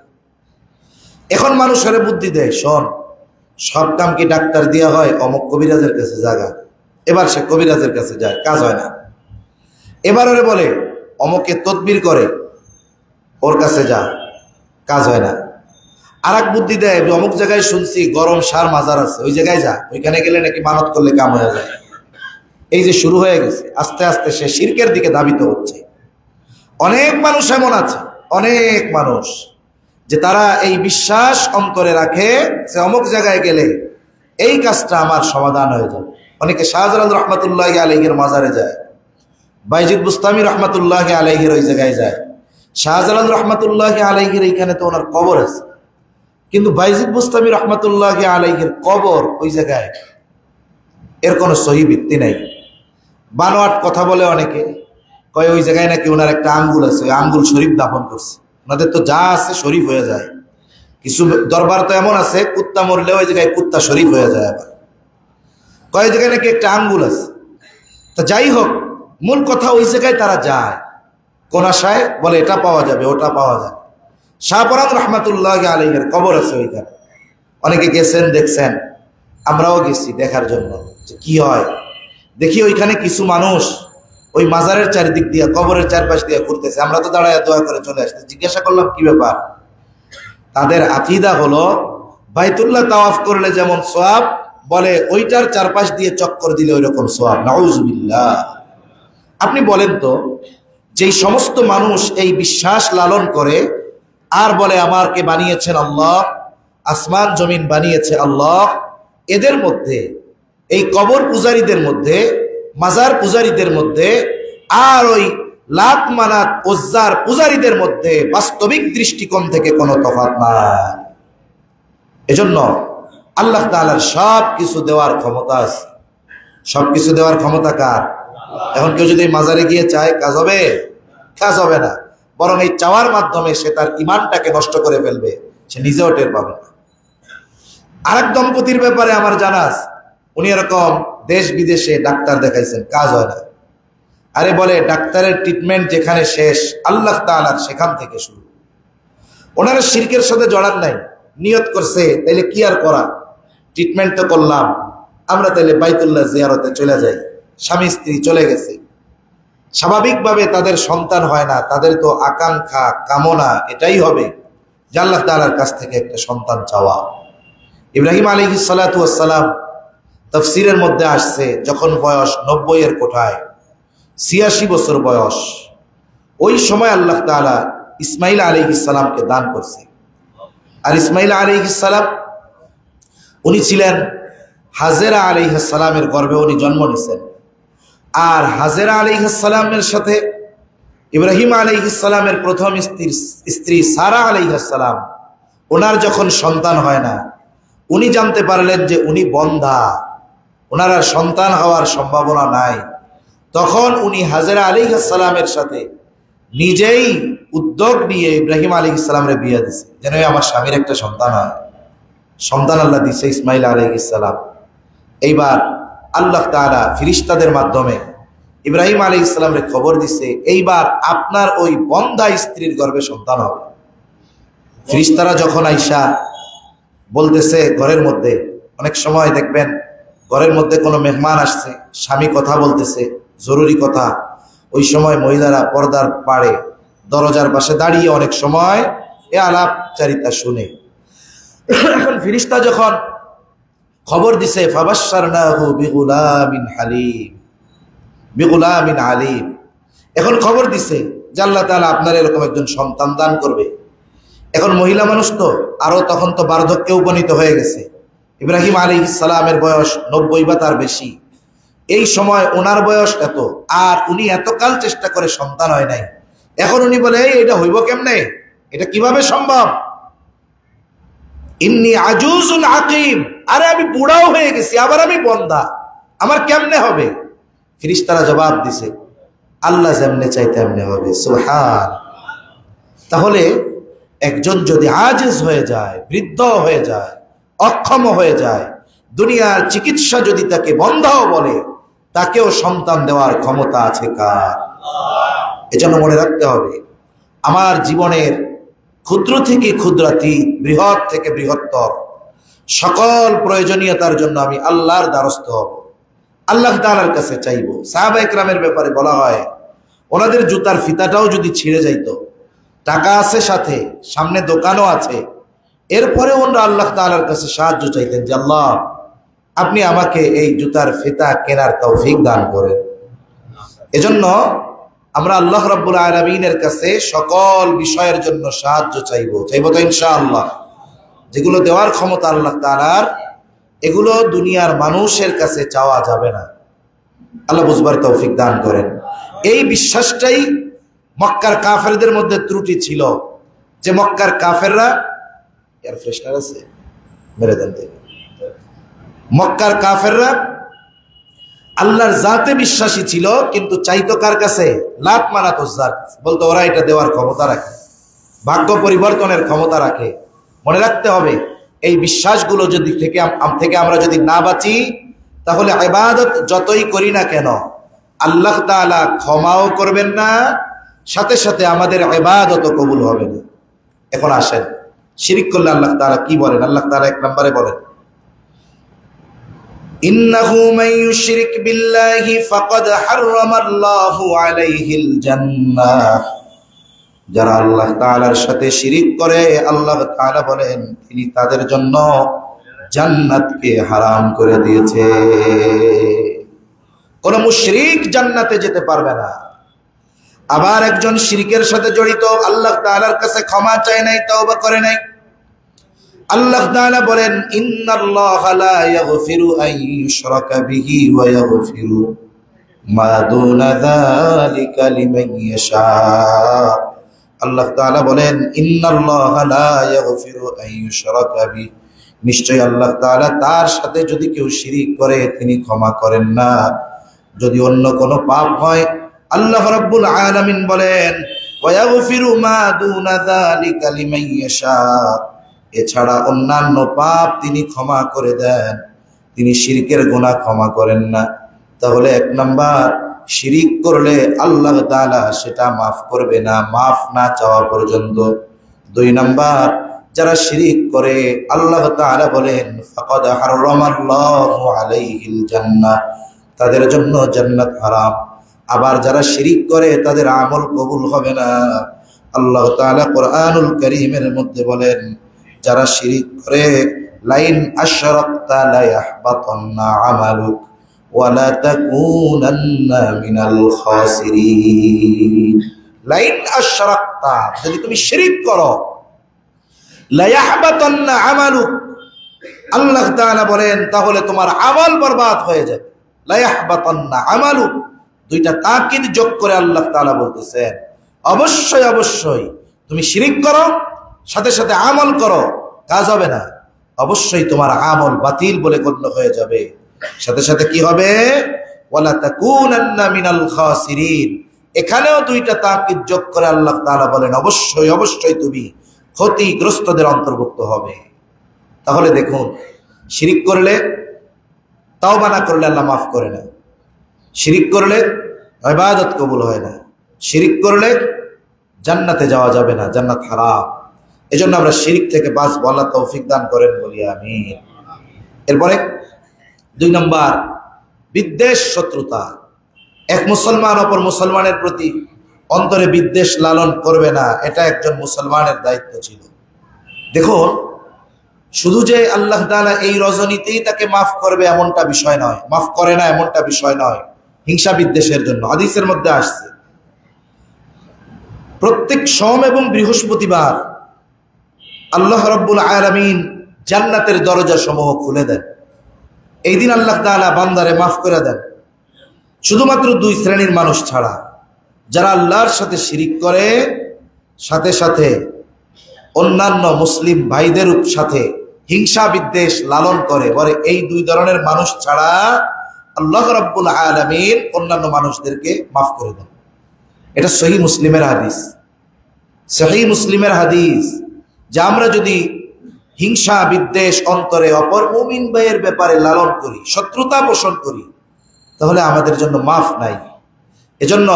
এখন মানুষের বুদ্ধি দেয়, শোন সব কাম কি ডাক্তার দেওয়া হয়? অমুক কবিরাজের কাছে জাগা, এবার সে কবিরাজের কাছে যায়, কাজ হয় না। এবার ওরে বলে অমুকে তদবির করে, ওর কাছে যা, কাজ হয় না। আর এক বুদ্ধি দেয় অমুক জায়গায় শুনছি গরম সার মাজার আছে, ওই জায়গায় যা, ওইখানে গেলে নাকি মানত করলে কাম হয়ে যায়। এই যে শুরু হয়ে গেছে, আস্তে আস্তে সে শিরকের দিকে ধাবিত হচ্ছে। অনেক মানুষ এমন আছে, অনেক মানুষ যে তারা এই বিশ্বাস অন্তরে রাখে যে অমুক জায়গায় গেলে এই কাজটা আমার সমাধান হয়ে যাবে। অনেকে শাহজালাল রহমাতুল্লাহি আলাইহির মাজারে যায়, বাইজিদ বুস্তামি রহমাতুল্লাহি আলাইহির ওই জায়গায় যায়। শাহজালাল রহমাতুল্লাহি আলাইহির এইখানে তো ওনার কবর আছে, কিন্তু বাইজিদ বুস্তামি রহমাতুল্লাহি আলাইহির কবর ওই জায়গায়, এর কোনো সহি ভিত্তি নাই। বানোয়াট কথা বলে অনেকে, কয় ওই জায়গায় নাকি ওনার একটা আঙ্গুল আছে, ওই আঙ্গুল শরীফ দাফন করছে। ওনাদের তো যা আছে শরীফ হয়ে যায়। কিছু দরবার তো এমন আছে কুত্তা মরলে ওই জায়গায় কুত্তা শরীফ হয়ে যায়। আবার কয় জায়গায় নাকি একটা আঙ্গুল আছে। তা যাই হোক, মূল কথা ওই জায়গায় তারা যায় কোন আশায়? বলে এটা পাওয়া যাবে, ওটা পাওয়া যাবে। শাহপরান রহমাতুল্লাহি আলাইহির কবর আছে ওইখানে। অনেকে গেছেন, দেখছেন, আমরাও গেছি দেখার জন্য যে কি হয়। দেখি ওইখানে কিছু মানুষ ওই মাজারের চারিদিক দিয়ে, কবরের চারপাশ দিয়ে ঘুরতেছে। আমরা তো দাঁড়ায় দোয়া করে চলে আসতে। জিজ্ঞাসা করলাম কি ব্যাপার? তাদের আকীদা হলো বাইতুল্লাহ তাওয়াফ করলে যেমন সওয়াব, বলে ওইটার চারপাশ দিয়ে চক্কর দিলে ওইরকম সওয়াব। নাউযুবিল্লাহ। আপনি বলেন তো, যেই সমস্ত মানুষ এই বিশ্বাস লালন করে আর বলে আমাকে বানিয়েছেন আল্লাহ, আসমান জমিন বানিয়েছে আল্লাহ, এদের মধ্যে, এই কবর পূজারীদের মধ্যে, মাজার পূজারীদের মধ্যে আর ওই লাত মানাত উজ্জার পূজারীদের মধ্যে বাস্তবিক দৃষ্টিকোণ থেকে কোনো তফাৎ নাই। এজন্য আল্লাহ তাআলার সব কিছু দেওয়ার ক্ষমতা আছে। সব কিছু দেওয়ার ক্ষমতা কার? এখন কেউ যদি মাজারে গিয়ে চায়, কাজ হবে? কাজ হবে না। বরং এই চাওয়ার মাধ্যমে সে তার ইমানটাকে নষ্ট করে ফেলবে, সে নিজেও টের পাবে না। আরেক দম্পতির ব্যাপারে আমার জানা আছে, উনি এরকম দেশ বিদেশে ডাক্তার দেখাইছেন, কাজ হয় না। আরে বলে ডাক্তারের ট্রিটমেন্ট যেখানে শেষ, আল্লাহ তাআলার সেখান থেকে শুরু। ওনারা শিরকের সাথে জড়ান নাই, নিয়ত করছে তাইলে কি আর করা, ট্রিটমেন্ট তো করলাম, আমরা তাইলে বাইতুল্লাহ জিয়ারতে চলে যাই। স্বামী স্ত্রী চলে গেছে, স্বাভাবিকভাবে তাদের সন্তান হয় না, তাদের তো আকাঙ্ক্ষা কামনা এটাই হবে যে আল্লাহ তাআলার কাছ থেকে একটা সন্তান চাওয়া। ইব্রাহিম আলাইহিস সালাতু ওয়াস সালাম তাফসীরের মধ্যে আসছে, যখন বয়স 90-এর কোঠায়, 86 বছর বয়স, ওই সময় আল্লাহ তাআলা ইসমাইল আলাইহিস সালামকে দান করছে। আর ইসমাইল আলাইহিস সালাম উনি ছিলেন হাজেরা আলাইহিস সালামের গর্ভে উনি জন্ম নিয়েছেন। আর হাজেরা আলাইহিস সালামের সাথে ইব্রাহিম আলাইহিস সালামের প্রথম স্ত্রী সারা আলাইহিস সালাম, ওনার যখন সন্তান হয় না, উনি জানতে পারলেন যে উনি বন্ধা, ওনার আর সন্তান হওয়ার সম্ভাবনা নাই। তখন উনি হাজেরা আলাইহিস সালামের সাথে নিজেই উদ্যোগ নিয়ে ইব্রাহিম আলাইহিস সালামের বিয়ে দিছে, যেন আমার স্বামীর একটা সন্তান হয়। সন্তান আল্লাহ দিছে ইসমাইল আলাইহিস সালাম। এইবার আল্লাহ তাআলা ফেরেশতাদের মাধ্যমে ইব্রাহিম আলাইহিস সালামের খবর দিছে, এইবার আপনার ওই বন্ধা স্ত্রীর গর্ভে সন্তান হবে। ফেরেশতারা যখন আইসা বলতেছে, ঘরের মধ্যে অনেক সময় দেখবেন ঘরের মধ্যে কোনো মেহমান আসছে, স্বামী কথা বলতেছে জরুরি কথা, ওই সময় মহিলারা পর্দার পাড়ে দরজার পাশে দাঁড়িয়ে অনেক সময় এ আলাপচারিতা শুনে। এখন ফেরেশতা যখন খবর দিছে, ফাবাশশারনাহু বিগুলামিন হালিম, বিগুলামিন আলিম, এখন খবর দিছে যে আল্লাহ তাআলা আপনার এরকম একজন সন্তান দান করবে। এখন মহিলা মানুষ তো আরো তখন তো বার্ধক্যে উপনীত হয়ে গেছে। ইব্রাহিম আলাইহিস সালামের বয়স 90 বা তার বেশি। এই সময় ওনার বয়স এত, আর উনি এতকাল চেষ্টা করে সন্তান হয় নাই। এখন উনি বলে এটা হইব কেমনে, এটা কিভাবে সম্ভব? ইন্নী আজুজুন আকিম, আরে আমি বুড়াও হয়ে গেছি, আবার আমি বন্ধা, আমার কেমনে হবে? ফেরেশতারা জবাব দিছে, আল্লাহ যেমনে চাই তেমনে হবে। সুবহান। তাহলে একজন যদি আজিজ হয়ে যায়, বৃদ্ধ হয়ে যায়, অক্ষম হয়ে যায়, দুনিয়ার চিকিৎসা যদি তাকে বন্ধাও বলে, তাকেও সন্তান দেওয়ার ক্ষমতা আছে কার? এজন্য মনে রাখতে হবে, আমার জীবনের ক্ষুদ্র থেকে ক্ষুদ্রাতি, বৃহৎ থেকে বৃহত্তর সকল প্রয়োজনীয়তার জন্য আমি আল্লাহর দ্বারস্থ হব, আল্লাহ তাআলার কাছে চাইব। সাহাবায়ে কেরামের ব্যাপারে বলা হয়, ওনাদের জুতার ফিতাটাও যদি ছিঁড়ে যাইতো, টাকা আছে সাথে, সামনে দোকানও আছে, এরপরে ওনারা আল্লাহ তাআলার কাছে সাহায্য চাইতেন যে আল্লাহ আপনি আমাকে এই জুতার ফিতা কেনার তৌফিক দান করেন। এজন্য আমরা আল্লাহ রাব্বুল আলামিনের কাছে সকল বিষয়ের জন্য সাহায্য চাইব তো ইনশাআল্লাহ। যেগুলো দেওয়ার ক্ষমতা আল্লাহ তাআলার, এগুলো দুনিয়ার মানুষের কাছে চাওয়া যাবে না। আল্লাহ বুঝবার তৌফিক দান করেন। এই বিশ্বাসটাই মক্কার কাফেরদের মধ্যে ত্রুটি ছিল, যে মক্কার কাফেররা, এয়ার ফ্রেশনার আছে মেরে দেন, মক্কার কাফেররা আল্লাহর জাতে বিশ্বাসী ছিল, কিন্তু চাইতো কার কাছে? লাত মানাত উজ্জার, বলতো ওরা এটা দেওয়ার ক্ষমতা রাখে, ভাগ্য পরিবর্তনের ক্ষমতা রাখে। মনে রাখতে হবে, এই বিশ্বাসগুলো যদি থেকে আমরা যদি না বাঁচি, তাহলে ইবাদত যতই করি না কেন আল্লাহ তাআলা ক্ষমাও করবেন না, সাথে সাথে আমাদের ইবাদতও কবুল হবে না। এখন আসেন, শিরিক করলে আল্লাহ তাআলা কি বলেন? আল্লাহ তাআলা এক নম্বরে বলেন, ইন্নাহু মান ইউশরিক বিল্লাহি ফাকাদ হারামাল্লাহু আলাইহিল জান্নাহ। যারা আল্লাহ তাআলার সাথে শিরিক করে, আল্লাহ তাআলা বলেন তিনি তাদের জন্য জান্নাতকে হারাম করে দিয়েছে। কোন মুশরিক জান্নাতে যেতে পারবে না। আবার একজন শিরকের সাথে জড়িত, আল্লাহ তাআলার কাছে ক্ষমা চায় নাই, তওবা করে নাই, আল্লাহ তাআলা বলেন ইন্নাল্লাহা লা ইয়াগফিরু আন ইউশরাকা বিহি ওয়া ইয়াগফিরু মা দুনা যালিকা লিমান ইয়াশা। আল্লাহ তাআলা বলেন ইন্নাল্লাহা লা ইয়াগফিরু আন ইউশরাকা বিহি, নিশ্চয় আল্লাহ তাআলা তার সাথে যদি কেউ শিরিক করে তিনি ক্ষমা করেন না। যদি অন্য কোনো পাপ হয়, আল্লাহ রাব্বুল আলামিন বলেন ওয়া ইয়াগফিরু মা দুনা যালিকা লিমান ইয়াশা, এছাড়া অন্যান্য পাপ তিনি ক্ষমা করে দেন, তিনি শিরকের গুনাহ ক্ষমা করেন না। তাহলে এক নাম্বার, শিরিক করলে আল্লাহ তাআলা সেটা মাফ করবে না, মাফ না চাওয়া পর্যন্ত। দুই নাম্বার, যারা শিরিক করে আল্লাহ তাআলা বলেন ফাকাদ হারামাল্লাহু আলাইহিল জান্নাহ, তাদের জন্য জান্নাত হারাম। আবার যারা শিরিক করে তাদের আমল কবুল হবে না। আল্লাহ তাআলা কোরআনুল কারীমের মধ্যে বলেন, যারা শিরিক করে লাইন আশরাকতা লা ইয়াহবাতান্না আমালুক ওয়া লা তাকুনান্না মিনাল খাসিরিন। লাইন আশরাকতা, যদি তুমি শিরিক করো, লা ইয়াহবাতান্না আমালুক, আল্লাহ তাআলা বলেন তাহলে তোমার আমল বরবাদ হয়ে যাবে। লা ইয়াহবাতান্না আমালু, দুইটা তাকিদ যোগ করে আল্লাহ তাআলা বলতেছেন অবশ্যই অবশ্যই তুমি শিরিক করো, সাথে সাথে আমল করো, কাজ হবে না, অবশ্যই তোমার আমল বাতিল বলে গণ্য হয়ে যাবে। সাথে সাথে কি হবে? ওয়ালা তাকুনান্না মিনাল খাসিরিন, এখানেও দুইটা তাকিদ যোগ করে আল্লাহ তাআলা বলেন অবশ্যই অবশ্যই তুমি ক্ষতিগ্রস্তদের অন্তর্ভুক্ত হবে। তাহলে দেখুন, শিরিক করলে, তাওবা না করলে আল্লাহ মাফ করে না। শিরিক করলে ইবাদত কবুল হয় না। শিরিক করলে জান্নাতে যাওয়া যাবে না, জান্নাত হারাম। এজন্য আমরা শিরিক থেকে বাঁচবো, আল্লাহ তৌফিক দান করেন বলি আমিন। এরপরে 2 নম্বর, বিদ্বেষ, শত্রুতা। এক মুসলমান অপর মুসলমানের প্রতি অন্তরে বিদ্বেষ লালন করবে না, এটা একজন মুসলমানের দায়িত্ব ছিল। দেখুন, শুধু যে আল্লাহ তাআলা এই রজনীতেই তাকে মাফ করবে এমনটা বিষয় নয়, মাফ করে না এমনটা বিষয় নয়। হিংসা বিদ্বেষের জন্য হাদিসের মধ্যে আসছে প্রত্যেক সোম এবং বৃহস্পতিবার আল্লাহ রাব্বুল আলামিন জান্নাতের দরজা সমূহ খুলে দেন। এই দিন আল্লাহ তাআলা বান্দারে মাফ করে দেন, শুধুমাত্র 2 শ্রেণীর মানুষ ছাড়া, যারা আল্লাহর সাথে শিরিক করে, সাথে সাথে অন্যান্য মুসলিম ভাইদের সাথে হিংসা বিদ্বেষ লালন করে। বলে এই 2 ধরনের মানুষ ছাড়া আল্লাহ রাব্বুল আলামিন অন্যান্য মানুষদেরকে মাফ করে দেন। এটা সহিহ মুসলিমের হাদিস, সহিহ মুসলিমের হাদিস। যে আমরা যদি হিংসা বিদ্বেষ অন্তরে অপর মুমিন ভাইয়ের ব্যাপারে লালন করি, শত্রুতা পোষণ করি, তাহলে আমাদের জন্য মাফ নাই। এজন্য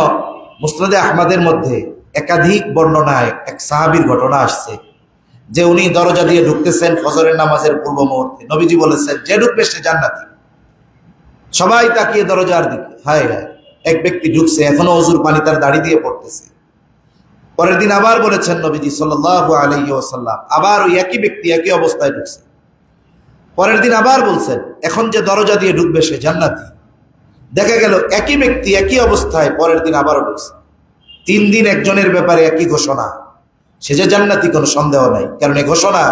মুসনাদে আহমদের মধ্যে একাধিক বর্ণনায় এক সাহাবীর ঘটনা আসছে যে উনি দরজা দিয়ে ঢুকতেছেন ফজরের নামাজের পূর্ব মুহূর্তে। নবীজি বলেছেন যে ঢুকবে সে জান্নাতি। সবাই তাকিয়ে দরজার দিকে, হায় হায়, এক ব্যক্তি ঢুকছে, এখনো ওযুর পানি তার দাড়ি দিয়ে পড়তেছে। পরের দিন আবার বলেছেন নবীজি সাল্লাল্লাহু আলাইহি ওয়াসাল্লাম, আবার ওই একই ব্যক্তি একই অবস্থায় ঢুকছে। পরের দিন আবার বলছেন এখন যে দরজা দিয়ে ঢুকবে সে জান্নাতি। দেখা গেল একই ব্যক্তি একই অবস্থায় পরের দিন আবারও ঢুকছে। 3 দিন একজনের ব্যাপারে একই ঘোষণা, সে যে জান্নাতি কোনো সন্দেহ নাই। কারণ এই ঘোষণা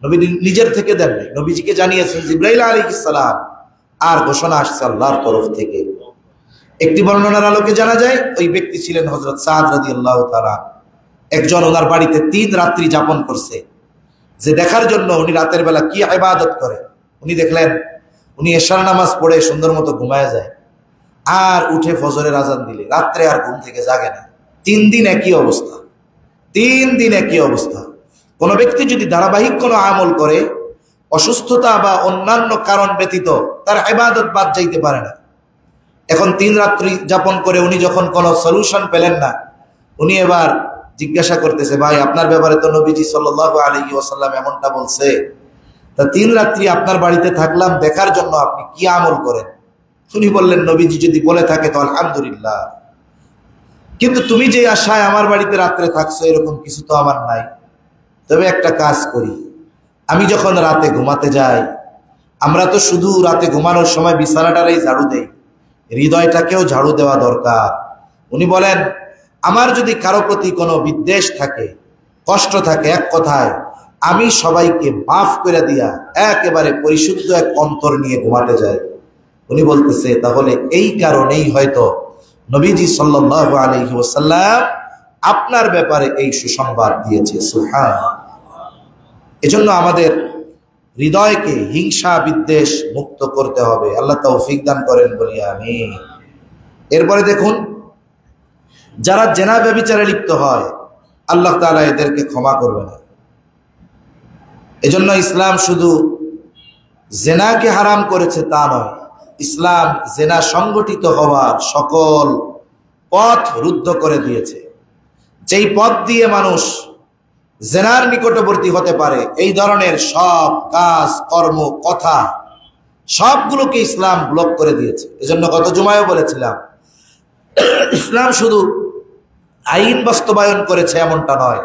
নবী নিজের থেকে দেন নাই, নবীজিকে জানিয়েছেন জিবরাইল আলাইহিস সালাম, আর ঘোষণা আসছে আল্লাহর তরফ থেকে। একটি বর্ণনার আলোকে জানা যায় ওই ব্যক্তি ছিলেন হযরত সাদ রাদিয়াল্লাহু তাআলা। একজন ওনার বাড়িতে 3 রাত্রি যাপন করছে, যে দেখার জন্য উনি রাতের বেলা কি ইবাদত করে। উনি দেখলেন উনি এশার নামাজ পড়ে সুন্দর মতো ঘুমায় যায়, আর উঠে ফজরের আজান দিলে রাত্রে আর ঘুম থেকে জাগে না। 3 দিন একই অবস্থা, 3 দিন একই অবস্থা। কোনো ব্যক্তি যদি ধারাবাহিক কোনো আমল করে, অসুস্থতা বা অন্যান্য কারণ ব্যতীত তার ইবাদত বাদ যাইতে পারে না। এখন 3 রাত্রি যাপন করে উনি যখন কোনো সলিউশন পেলেন না, উনি এবার জিজ্ঞাসা করতেছে, ভাই আপনার ব্যাপারে তো নবীজি সাল্লাল্লাহু আলাইহি ওয়াসাল্লাম এমনটা বলছে, তা 3 রাত্রি আপনার বাড়িতে থাকলাম দেখার জন্য, আপনি কি আমল করেন? উনি বললেন, নবীজি যদি বলে থাকে তো আলহামদুলিল্লাহ, কিন্তু তুমি যে আশায় আমার বাড়িতে রাত্রে থাকছো এরকম কিছু তো আমার নাই। তবে একটা কাজ করি, আমি যখন রাতে ঘুমাতে যাই, আমরা তো শুধু রাতে ঘুমানোর সময় বিছানাটারই ঝাড়ু দেই, হৃদয়টাকেও ঝাড়ু দেওয়া দরকার। উনি বলেন, আমার যদি কারো প্রতি কোনো বিদ্বেষ থাকে, কষ্ট থাকে, এক কথায় আমি সবাইকে মাফ করে দিয়া একেবারে পরিশুদ্ধ এক অন্তর নিয়ে ঘুমাতে যাই। উনি বলতেছে তাহলে এই কারণেই হয়তো নবীজি সাল্লাল্লাহু আলাইহি ওয়াসাল্লাম আপনার ব্যাপারে এই সুসংবাদ দিয়েছে। সুবহানাল্লাহ। এজন্য আমাদের হৃদয়কে হিংসা বিদ্বেষ মুক্ত করতে হবে। আল্লাহ তৌফিক দান করেন বলি আমিন। এরপরে দেখুন, যারা জেনা ব্যভিচারে লিপ্ত হয় আল্লাহ তাআলা এদেরকে ক্ষমা করবে না। এজন্য ইসলাম শুধু জেনাকে হারাম করেছে তা নয়, ইসলাম জেনা সংগঠিত হওয়ার সকল পথ রুদ্ধ করে দিয়েছে। যেই পথ দিয়ে মানুষ জেনার নিকটবর্তী হতে পারে, এই ধরনের সব কাজ কর্ম কথা সবগুলোকে ইসলাম ব্লক করে দিয়েছে। এজন্য গত জুমায়ও বলেছিলাম, ইসলাম শুধু আইন বাস্তবায়ন করেছে এমনটা নয়,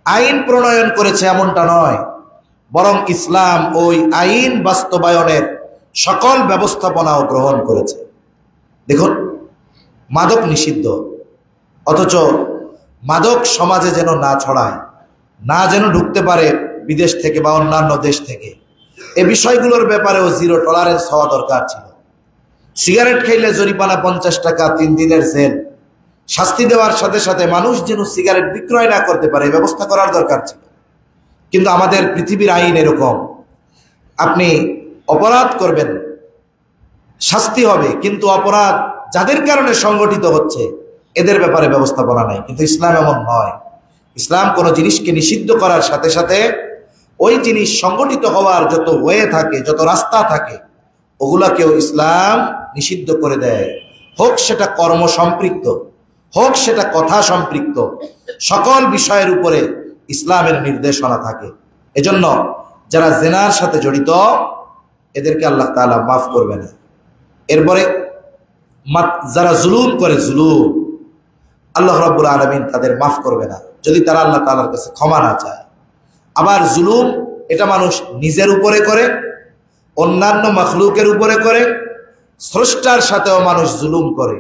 আইন প্রণয়ন করেছে এমনটা নয়, বরং ইসলাম ওই আইন বাস্তবায়নের সকল ব্যবস্থাপনাও গ্রহণ করেছে। দেখুন, মাদক নিষিদ্ধ, অথচ মাদক সমাজে যেন না ছড়ায়, না যেন ঢুকতে পারে বিদেশ থেকে বা অন্যান্য দেশ থেকে, এই বিষয়গুলোর ব্যাপারেও জিরো টলারেন্স হওয়া দরকার ছিল। সিগারেট খাইলে জরিমানা 50 টাকা, 3 দিনের জেল। শাস্তি দেওয়ার সাথে সাথে মানুষ যেন সিগারেট বিক্রয় না করতে পারে ব্যবস্থা করার দরকার ছিল। কিন্তু আমাদের পৃথিবীর আইন এরকম, আপনি অপরাধ করবেন, শাস্তি হবে, কিন্তু অপরাধ যাদের কারণে সংগঠিত হচ্ছে এদের ব্যাপারে ব্যবস্থাপনা নাই। কিন্তু ইসলাম এমন নয়। ইসলাম কোনো জিনিসকে নিষিদ্ধ করার সাথে সাথে ওই জিনিস সংগঠিত হওয়ার যত ওয়ে থাকে, যত রাস্তা থাকে, ওগুলাকেও ইসলাম নিষিদ্ধ করে দেয়। হোক সেটা কর্ম সম্পৃক্ত, হোক সেটা কথা সম্পৃক্ত, সকল বিষয়ের উপরে ইসলামের নির্দেশনা থাকে। এজন্য যারা জেনার সাথে জড়িত এদেরকে আল্লাহ তাআলা মাফ করবে না। এরপরে যারা জুলুম করে, জুলুম, আল্লাহ রাব্বুল আলামিন তাদের মাফ করবে না যদি তারা আল্লাহ তাআলার কাছে ক্ষমা না চায়। আবার জুলুম এটা মানুষ নিজের উপরে করে, অন্যান্য মাখলুকের উপরে করে, স্রষ্টার সাথেও মানুষ জুলুম করে।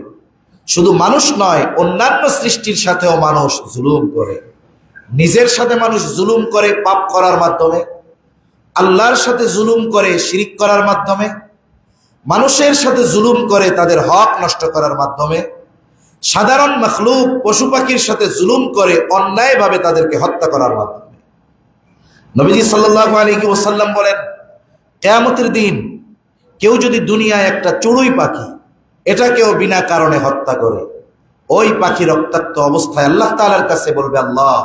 শুধু মানুষ নয়, অন্যান্য সৃষ্টির সাথেও মানুষ জুলুম করে। নিজের সাথে মানুষ জুলুম করে পাপ করার মাধ্যমে, আল্লাহর সাথে জুলুম করে শিরিক করার মাধ্যমে, মানুষের সাথে জুলুম করে তাদের হক নষ্ট করার মাধ্যমে, সাধারণ মাখলুক পশু পাখির সাথে জুলুম করে অন্যায়ভাবে তাদেরকে হত্যা করার মাধ্যমে। নবীজি সাল্লাল্লাহু আলাইহি ওয়াসাল্লাম বলেন, কিয়ামতের দিন কেউ যদি দুনিয়ায় একটা চড়ুই পাখি এটাকেও বিনা কারণে হত্যা করে, ওই পাখি রক্তাক্ত অবস্থায় আল্লাহ তাআলার কাছে বলবে, আল্লাহ,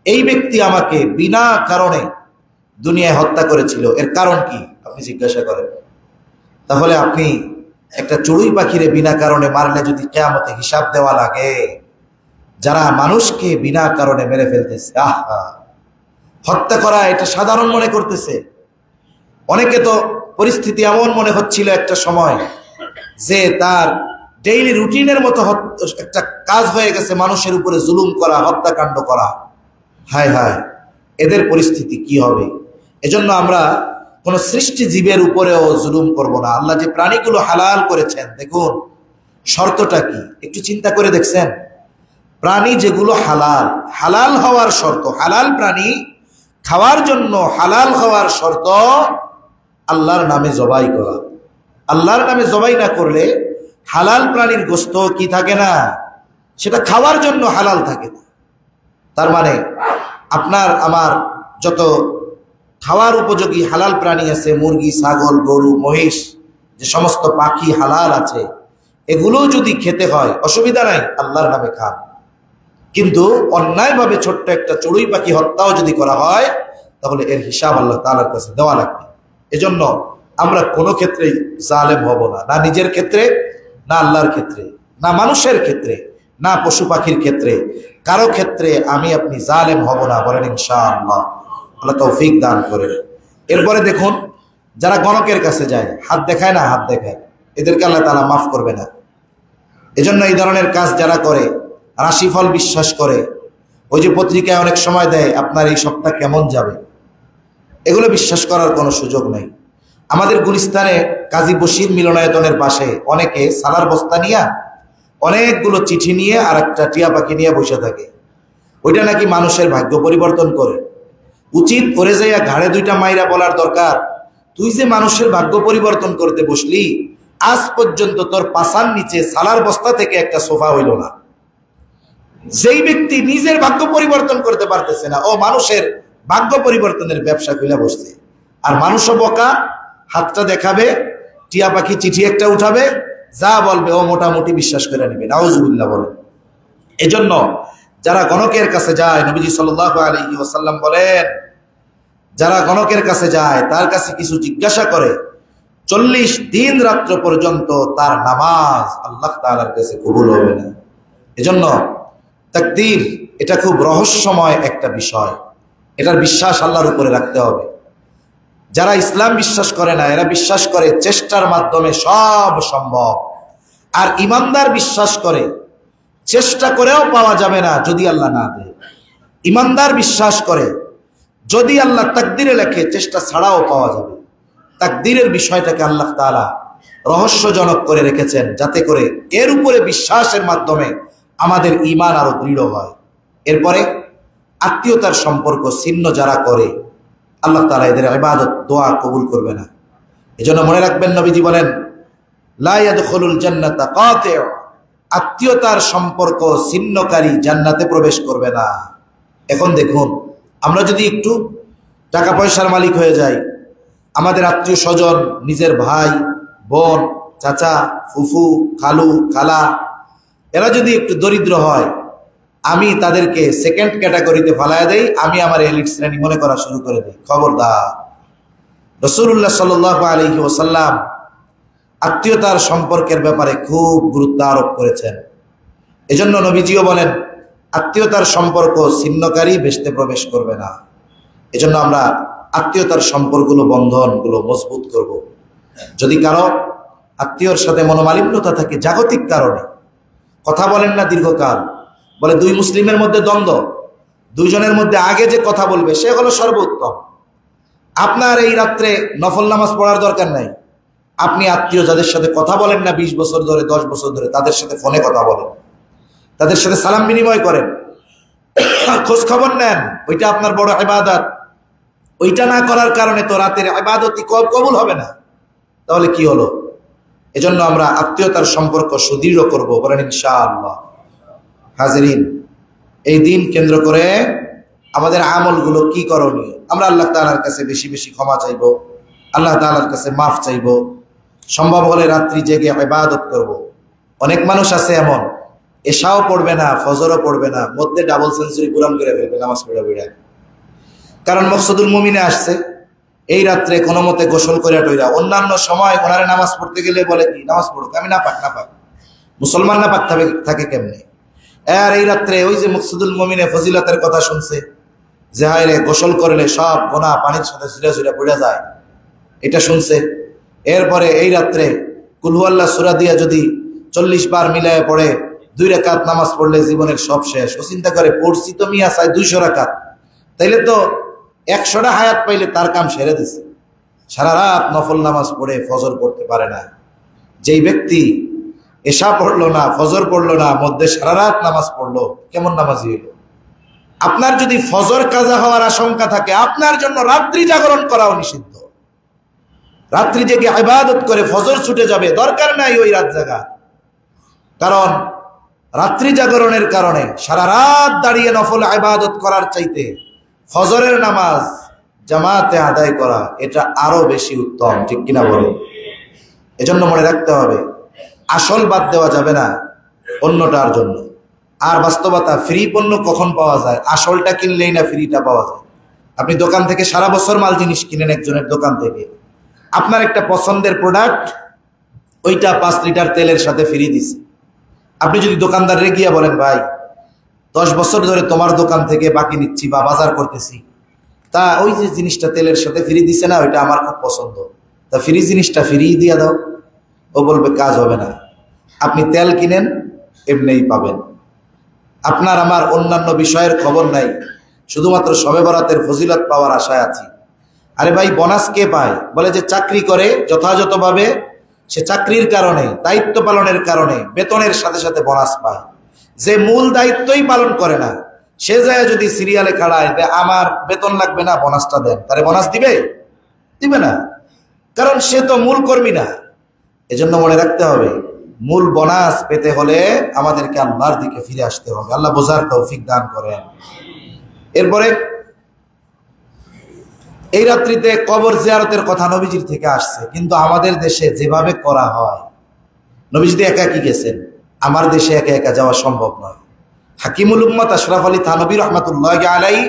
এই ব্যক্তি আমাকে বিনা কারণে দুনিয়ায় হত্যা করেছিল, এর কারণ কি আপনি জিজ্ঞাসা করেন। তাহলে আপনি একটা চড়ুই পাখিরে বিনা কারণে মারলে যদি কিয়ামতে হিসাব দেওয়া লাগে, যারা মানুষকে বিনা কারণে মেরে ফেলতেছে, আহা, হত্যা করা এটা সাধারণ মনে করতেছে। অনেকে তো পরিস্থিতি এমন মনে হচ্ছিল একটা সময় যে তার ডেইলি রুটিনের মতো একটা কাজ হয়ে গেছে মানুষের উপরে জুলুম করা, হত্যাকাণ্ড করা। হায় হায়, এদের পরিস্থিতি কি হবে? এজন্য আমরা কোন সৃষ্টি জীবের উপরেও জুলুম করব না। আল্লাহ যে প্রাণীগুলো হালাল করেছেন, দেখুন শর্তটা কি একটু চিন্তা করে দেখছেন? প্রাণী যেগুলো হালাল, হালাল হওয়ার শর্ত, হালাল প্রাণী খাওয়ার জন্য হালাল হওয়ার শর্ত আল্লাহর নামে জবাই করা। আল্লাহর নামে জবাই না করলে হালাল প্রাণীর গোশত কি থাকে না, সেটা খাওয়ার জন্য হালাল থাকে না। তার মানে আপনার আমার যত খাওয়ার উপযোগী হালাল প্রাণী আছে, মুরগি, ছাগল, গরু, মহিষ, যে সমস্ত পাখি হালাল আছে, এগুলো যদি খেতে হয় অসুবিধা নাই, আল্লাহর নামে খান। কিন্তু অন্যায়ভাবে ছোট্ট একটা চড়ুই পাখি হত্যাও যদি করা হয় তাহলে এর হিসাব আল্লাহ তাআলার কাছে দেওয়া লাগবে। এজন্য আমরা কোনো ক্ষেত্রেই জালেম হব না, না নিজের ক্ষেত্রে, না আল্লাহর ক্ষেত্রে, না মানুষের ক্ষেত্রে, না পশু পাখির ক্ষেত্রে, কারো ক্ষেত্রে আমি আপনি জালেম হব না, বলেন ইনশাআল্লাহ। আল্লাহ তৌফিক দান করেন। এরপরে দেখুন, যারা গণকের কাছে যায়, হাত দেখায় না, হাত দেখায়, এদেরকে আল্লাহ তাআলা মাফ করবে না। এজন্য এই ধরনের কাজ যারা করে, রাশিফল বিশ্বাস করে, ওই যে পত্রিকায় অনেক সময় দেয় আপনার এই সপ্তাহ কেমন যাবে, এগুলো বিশ্বাস করার কোনো সুযোগ নেই। আমাদের গুলিস্তানে কাজী বশির মিলনায়তনের পাশে অনেকে সালার বস্তা নিয়ে অনেকগুলো চিঠি নিয়ে আর একটা টিয়া পাখি নিয়ে বসে থাকে। ওইটা নাকি মানুষের ভাগ্য পরিবর্তন করে। উচিত করে যাইয়া ঘাড়ে দুইটা মাইরা বলার দরকার, তুই যে মানুষের ভাগ্য পরিবর্তন করতে বসলি, আজ পর্যন্ত তোর পাছার নিচে সালার বস্তা থেকে একটা সোফা হইল না। যেই ব্যক্তি নিজের ভাগ্য পরিবর্তন করতে পারতেছে না, ও মানুষের ভাগ্য পরিবর্তনের ব্যবসা খুলে বসছে। আর মানুষও বোকা, হাতটা দেখাবে, টিয়া পাখি চিঠি একটা উঠাবে, যা বলবে ও মোটামুটি বিশ্বাস করে নেবে। নাউজুবিল্লাহ বলে। এজন্য যারা গণকের কাছে যায়, নবীজি সাল্লাল্লাহু আলাইহি ওয়াসাল্লাম বলেন, যারা গণকের কাছে যায় তার কাছে কিছু জিজ্ঞাসা করে, 40 দিন রাত্র পর্যন্ত তার নামাজ আল্লাহ তাআলার কাছে কবুল হবে না। এজন্য তাকদীর এটা খুব রহস্যময় একটা বিষয়, এটার বিশ্বাস আল্লাহর উপরে রাখতে হবে। যারা ইসলাম বিশ্বাস করে না, এরা বিশ্বাস করে চেষ্টার মাধ্যমে সব সম্ভব। আর ইমানদার বিশ্বাস করে চেষ্টা করেও পাওয়া যাবে না যদি আল্লাহ না দেয়। ইমানদার বিশ্বাস করে যদি আল্লাহ তাকদীরে লেখে চেষ্টা ছাড়াও পাওয়া যাবে। তাকদীরের বিষয়টাকে আল্লাহ তাআলা রহস্যজনক করে রেখেছেন, যাতে করে এর উপরে বিশ্বাসের মাধ্যমে আমাদের ঈমান আরো দৃঢ় হয়। এরপরে আত্মীয়তার সম্পর্ক ছিন্ন যারা করে, আল্লাহ তাআলা এদের ইবাদত দোয়া কবুল করবে না। এজন্য মনে রাখবেন, নবীজি বলেন লা ইয়াদখুলুল জান্নাতা কাতিউ, আত্মীয়তার সম্পর্ক ছিন্নকারী জান্নাতে প্রবেশ করবে না। এখন দেখুন, আমরা যদি একটু টাকা পয়সার মালিক হয়ে যাই, আমাদের আত্মীয় স্বজন, নিজের ভাই বোন, চাচা ফুফু খালু খালা, এরা যদি একটু দরিদ্র হয়, আমি তাদেরকে সেকেন্ড ক্যাটাগরিতে ফালায় দেই, আমি আমার এলিট শ্রেণী মনে করা শুরু করে দিই। খবরদার। রাসূলুল্লাহ সাল্লাল্লাহু আলাইহি ওয়াসাল্লাম আত্মীয়তার সম্পর্কের ব্যাপারে খুব গুরুত্ব আরোপ করেছেন। এজন্য নবীজিও বলেন আত্মীয়তার সম্পর্ক ছিন্নকারী বেহেশতে প্রবেশ করবে না। এজন্য আমরা আত্মীয়তার সম্পর্কগুলো, বন্ধনগুলো মজবুত করব। যদি কারো আত্মীয়র সাথে মনোমালিন্যতা থাকে জাগতিক কারণে, কথা বলেন না দীর্ঘকাল, বলে দুই মুসলিমের মধ্যে দ্বন্দ্ব, দুইজনের মধ্যে আগে যে কথা বলবে সে হলো সর্বোত্তম। আপনার এই রাত্রে নফল নামাজ পড়ার দরকার নাই। আপনি আত্মীয় যাদের সাথে কথা বলেন না 20 বছর ধরে, 10 বছর ধরে, তাদের সাথে ফোনে কথা বলেন, তাদের সাথে সালাম বিনিময় করেন, খোঁজ খবর নেন। ওইটা আপনার বড় ইবাদত। ওইটা না করার কারণে তো রাতের ইবাদতই কবুল হবে না। তাহলে কি হলো? এজন্য আমরা আত্মীয়তার সম্পর্ক সুদৃঢ় করব, বলেন ইনশাআল্লাহ। হাজিরিন, এই দিন কেন্দ্র করে আমাদের আমলগুলো কি করণীয়? আমরা আল্লাহ তাআলার কাছে বেশি বেশি ক্ষমা চাইব, আল্লাহ তাআলার কাছে মাফ চাইব, সম্ভব হলে রাত্রি জেগে ইবাদত করব। অনেক মানুষ আছে এমন, এশাও পড়বে না, ফজরও পড়বে না, মধ্যে ডাবল সেঞ্চুরি পূরণ করে ফেলবে নামাজ পড়ে পড়ে। কারণ মকসুদুল মুমিনে আসছে, এই রাত্রে কোনো মতে গোসল করে টইরা, অন্যান্য সময় ওনারে নামাজ পড়তে গেলে বলে কি নামাজ পড়ুক, আমি না পাক। মুসলমান না পাক থাকে কেমনে? আর এই রাত্রে ওই যে মকসুদুল মুমিনে ফজিলতের কথা শুনছে, যে হায় রে গোসল করলে সব গোনা পানির সাথে ঝুড়ে ঝুড়ে পড়ে যায়, এটা শুনছে। এরপরে এই রাত্রে কুল আল্লাহ সূরা দিয়া যদি 40 বার মিলায় পড়ে, 2 রাকাত নামাজ পড়লে জীবনের সব শেষ। ও চিন্তা করে, পড়ছি তো মিয়া চাই 200 রাকাত, তাইলে তো 100টা হায়াত পাইলে তার কাম সেরে দিছে। সারা রাত নফল নামাজ পড়ে ফজর পড়তে পারে না। যেই ব্যক্তি এশা পড়লো না, ফজর পড়লো না, মধ্যে সারা রাত নামাজ পড়লো, কেমন নামাজি হইল? আপনার যদি ফজর কাজা হওয়ার আশঙ্কা থাকে, আপনার জন্য রাত্রি জাগরণ করাও নিষিদ্ধ। রাত্রি জেগে ইবাদত করে ফজর ছুটে যাবে, দরকার নাই ওই রাত জাগা। কারণ রাত্রি জাগরণের কারণে সারা রাত দাঁড়িয়ে নফল ইবাদত করার চাইতে ফজরের নামাজ জামাতে আদায় করা এটা আরো বেশি উত্তম, ঠিক কিনা বলে? এজন্য মনে রাখতে হবে, আসল বাদ দেওয়া যাবে না অন্যটার জন্য। আর বাস্তবতা, ফ্রি পণ্য কখন পাওয়া যায়? আসলটা কিনলেই না ফ্রিটা পাওয়া যায়। আপনি দোকান থেকে সারা বছর মাল জিনিস কিনেন একজনের দোকান থেকে, আপনার একটা পছন্দের প্রোডাক্ট, ওইটা 5 লিটার তেলের সাথে ফ্রি দিছে। আপনি যদি দোকানদার গিয়া বলেন, ভাই 10 বছর ধরে তোমার দোকান থেকে বাকি নিচ্ছি বা বাজার করতেছি, তা ওই যে জিনিসটা তেলের সাথে ফ্রি দিছে না, ওইটা আমার খুব পছন্দ, তা ফ্রি জিনিসটা ফ্রি দিয়ে দাও। ও বলবে কাজ হবে না, আপনি তেল কিনেন এমনিই পাবেন। আপনার আমার অন্যান্য বিষয়ের খবর নাই, শুধুমাত্র শবে বরাতের ফজিলত পাওয়ার আশায় আছি। আরে ভাই, বোনাস কে পায়? বলে যে চাকরি করে যথাযথভাবে, সে চাকরির কারণে, দায়িত্ব পালনের কারণে বেতনের সাথে সাথে বোনাস পায়। যে মূল দায়িত্বই পালন করে না, সে যায় যদি সিরিয়ালে খাড়ায়, আমার বেতন লাগবে না, বোনাসটা দেন, তারে বোনাস দিবে না, কারণ সে তো মূল কর্মী না। এজন্য মনে রাখতে হবে, মূল বোনাস পেতে হলে আমাদেরকে আল্লাহর দিকে ফিরে আসতে হবে। আল্লাহ বোঝার তৌফিক দান করেন। এরপরে এই রাত্রিতে কবর জিয়ারতের কথা নবীজির থেকে আসছে, কিন্তু আমাদের দেশে যেভাবে করা হয়, নবীজি একাকি গেছেন, আমার দেশে একা একা যাওয়া সম্ভব নয়। হাকিমুল উম্মত আশরাফ আলী থানভী রহমাতুল্লাহি আলাইহি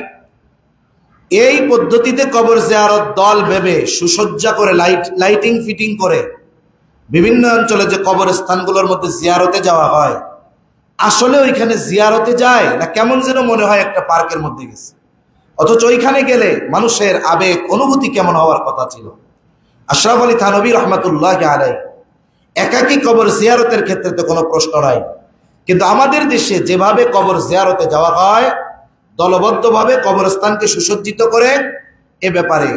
এই পদ্ধতিতে কবর জিয়ারত দল ভেবে সুসজ্জা করে, লাইটিং ফিটিং করে বিভিন্ন অঞ্চলে যে কবরস্থানগুলোর মধ্যে জিয়ারতে যাওয়া হয়, আসলে ওইখানে জিয়ারতে যায় না কেমন যেন মনে হয় একটা পার্কের মধ্যে গেছে। অথচ ওইখানে গেলে মানুষের আবেগ অনুভূতি কেমন হওয়ার কথা ছিল। আশরাফ আলী থানভী রহমাতুল্লাহি আলাইহি একাকী কবর জিয়ারতের ক্ষেত্রে তো কোনো প্রশ্ন নাই, কিন্তু আমাদের দেশে যেভাবে কবর জিয়ারতে যাওয়া হয়, দলবদ্ধভাবে কবরস্থানকে সুসজ্জিত করে, এ ব্যাপারে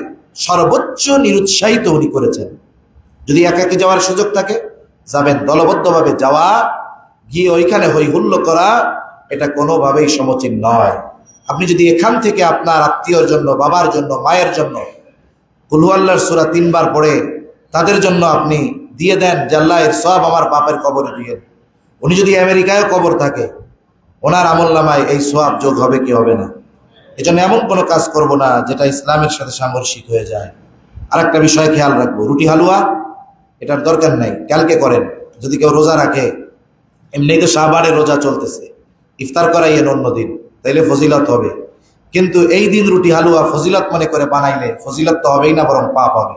সর্বোচ্চ নিরুৎসাহিত উনি করেছেন। যদি একাকী যাওয়ার সুযোগ থাকে যাবেন, দলবদ্ধভাবে যাওয়া, গিয়ে ওইখানে হই হুল্লো করা, এটা কোনোভাবেই সমীচীন নয়। আপনি যদি এখান থেকে আপনার আত্মীয়র জন্য, বাবার জন্য, মায়ের জন্য কুল হু আল্লাহর সূরা 3 বার পড়ে তাদের জন্য আপনি দিয়ে দেন যে আল্লাহ এর সওয়াব আমার বাপের কবরে দিয়ে, উনি যদি আমেরিকায় কবর থাকে ওনার আমলনামায় এই সওয়াব যোগ হবে কি হবে না? এজন্য এমন কোনো কাজ করব না যেটা ইসলামের সাথে সাংঘর্ষিক হয়ে যায়। আরেকটা বিষয় খেয়াল রাখবো, রুটি হালুয়া এটার দরকার নাই, কালকে করেন। যদি কেউ রোজা রাখে, এমনি তো শাহবানের রোজা চলতেছে, ইফতার করাইয়েন অন্যদিন, তাইলে ফজিলত হবে। কিন্তু এই দিন রুটি হালুয়া ফজিলত মনে করে বানাইলে ফজিলত তো হবেই না, বরং পাপ হবে,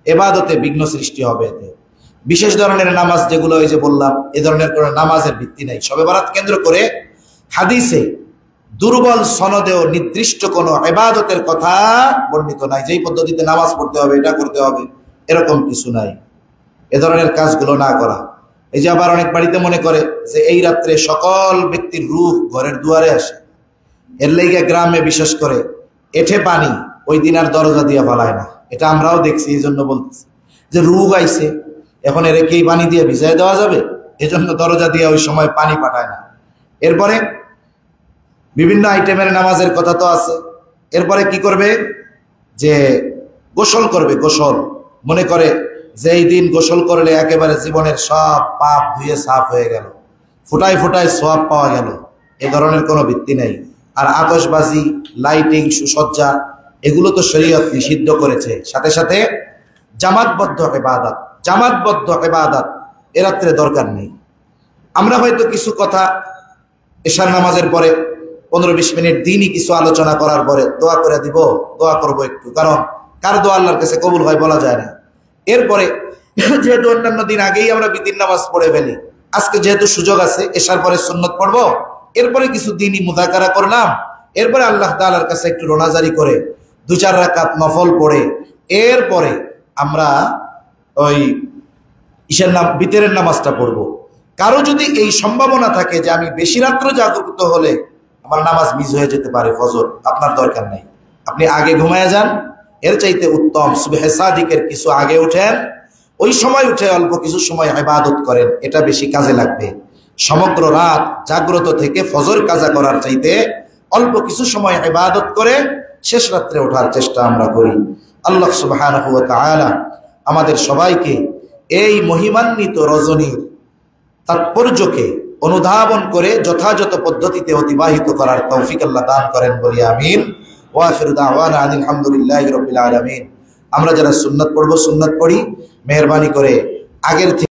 এবাদতে বিঘ্ন সৃষ্টি হবে। এতে বিশেষ ধরনের নামাজ যেগুলো ওই যে বললাম, এ ধরনের কোনো নামাজের ভিত্তি নাই। শবে বরাত কেন্দ্র করে হাদিসে দুর্বল সনদেও নির্দিষ্ট কোনো ইবাদতের কথা বর্ণিত নাই, যেই পদ্ধতিতে নামাজ পড়তে হবে, এটা করতে হবে, এরকম কিছু নাই। এ ধরনের কাজগুলো না করা। এই যে আবার অনেক বাড়িতে মনে করে যে এই রাত্রে সকল ব্যক্তির রূহ ঘরের দুয়ারে আসে, এর লেগে গ্রামে বিশেষ করে এঠে পানি ওই দিন আর দরজা দিয়ে ফালায় না। এটা আমরাও দেখছি, এই জন্য বলতেছি যে রূহ আইছে, এখন এর কি পানি দিয়ে ভিজাই দেওয়া যাবে? এজন্য দরজা দিয়ে ওই সময় পানি পাঠায় না। এরপরে বিভিন্ন আইটেমের নামাজের কথা তো আছে। এরপরে কি করবে? যে গোসল করবে। গোসল মনে করে যে এই দিন গোসল করলে একেবারে জীবনের সব পাপ ধুয়ে সাফ হয়ে গেল, ফুটায় ফুটায় সওয়াব পাওয়া গেল। এ ধরনের কোনো ভিত্তি নেই। আর আতশবাজি, লাইটিং, সুসজ্জা এগুলো তো শরীয়ত নিষিদ্ধ করেছে। সাথে সাথে জামাতবদ্ধ ইবাদত, জামাতবদ্ধ ইবাদত এ রাত্রে দরকার নেই। আমরা হয়তো কিছু কথা এশার নামাজের পরে 15-20 মিনিট দিনই কিছু আলোচনা করার পরে দোয়া করে দিব, দোয়া করব একটু, কারণ কার দোয়া আল্লাহর কাছে কবুল হয় বলা যায় না। এরপরে যেহেতু অন্যান্য দিন আগেই আমরা বিতির নামাজ পড়ে ফেলি, আজকে যেহেতু সুযোগ আছে এশার পরে সুন্নত পড়বো, এরপরে কিছু দিনই মুযাকারা করলাম, এরপরে আল্লাহ তাআলার কাছে একটু রোনাজারি করে 2-4 রাকাত নফল পড়ে এরপরে আমরা ওই বিতরের নামাজটা পড়বো। কারো যদি এই সম্ভাবনা থাকে যে আমি বেশি রাত্র জাগ্রত হলে আমার নামাজ মিস হয়ে যেতে পারে ফজর, আপনার দরকার নাই, আপনি আগে ঘুমায় যান। এর চাইতে উত্তম সুবহে সাদিকের কিছু আগে উঠেন, ওই সময় উঠে অল্প কিছু সময় ইবাদত করেন, এটা বেশি কাজে লাগবে। সমগ্র রাত জাগ্রত থেকে ফজর কাজা করার চাইতে অল্প কিছু সময় ইবাদত করে শেষ রাত্রে ওঠার চেষ্টা আমরা করি। আল্লাহ সুবহানাহু ওয়া তাআলা আমাদের সবাইকে এই মহিমান্বিত রজনীর তাৎপর্যকে অনুধাবন করে যথাযথ পদ্ধতিতে অতিবাহিত করার তৌফিক আল্লাহ দান করেন, বলি আমিন। ওয়া আখিরু দাওয়ানা আলহামদুলিল্লাহি রাব্বিল আলামিন। আমরা যারা সুন্নাত পড়বো সুন্নাত পড়ি, মেহেরবানি করে আগের থেকে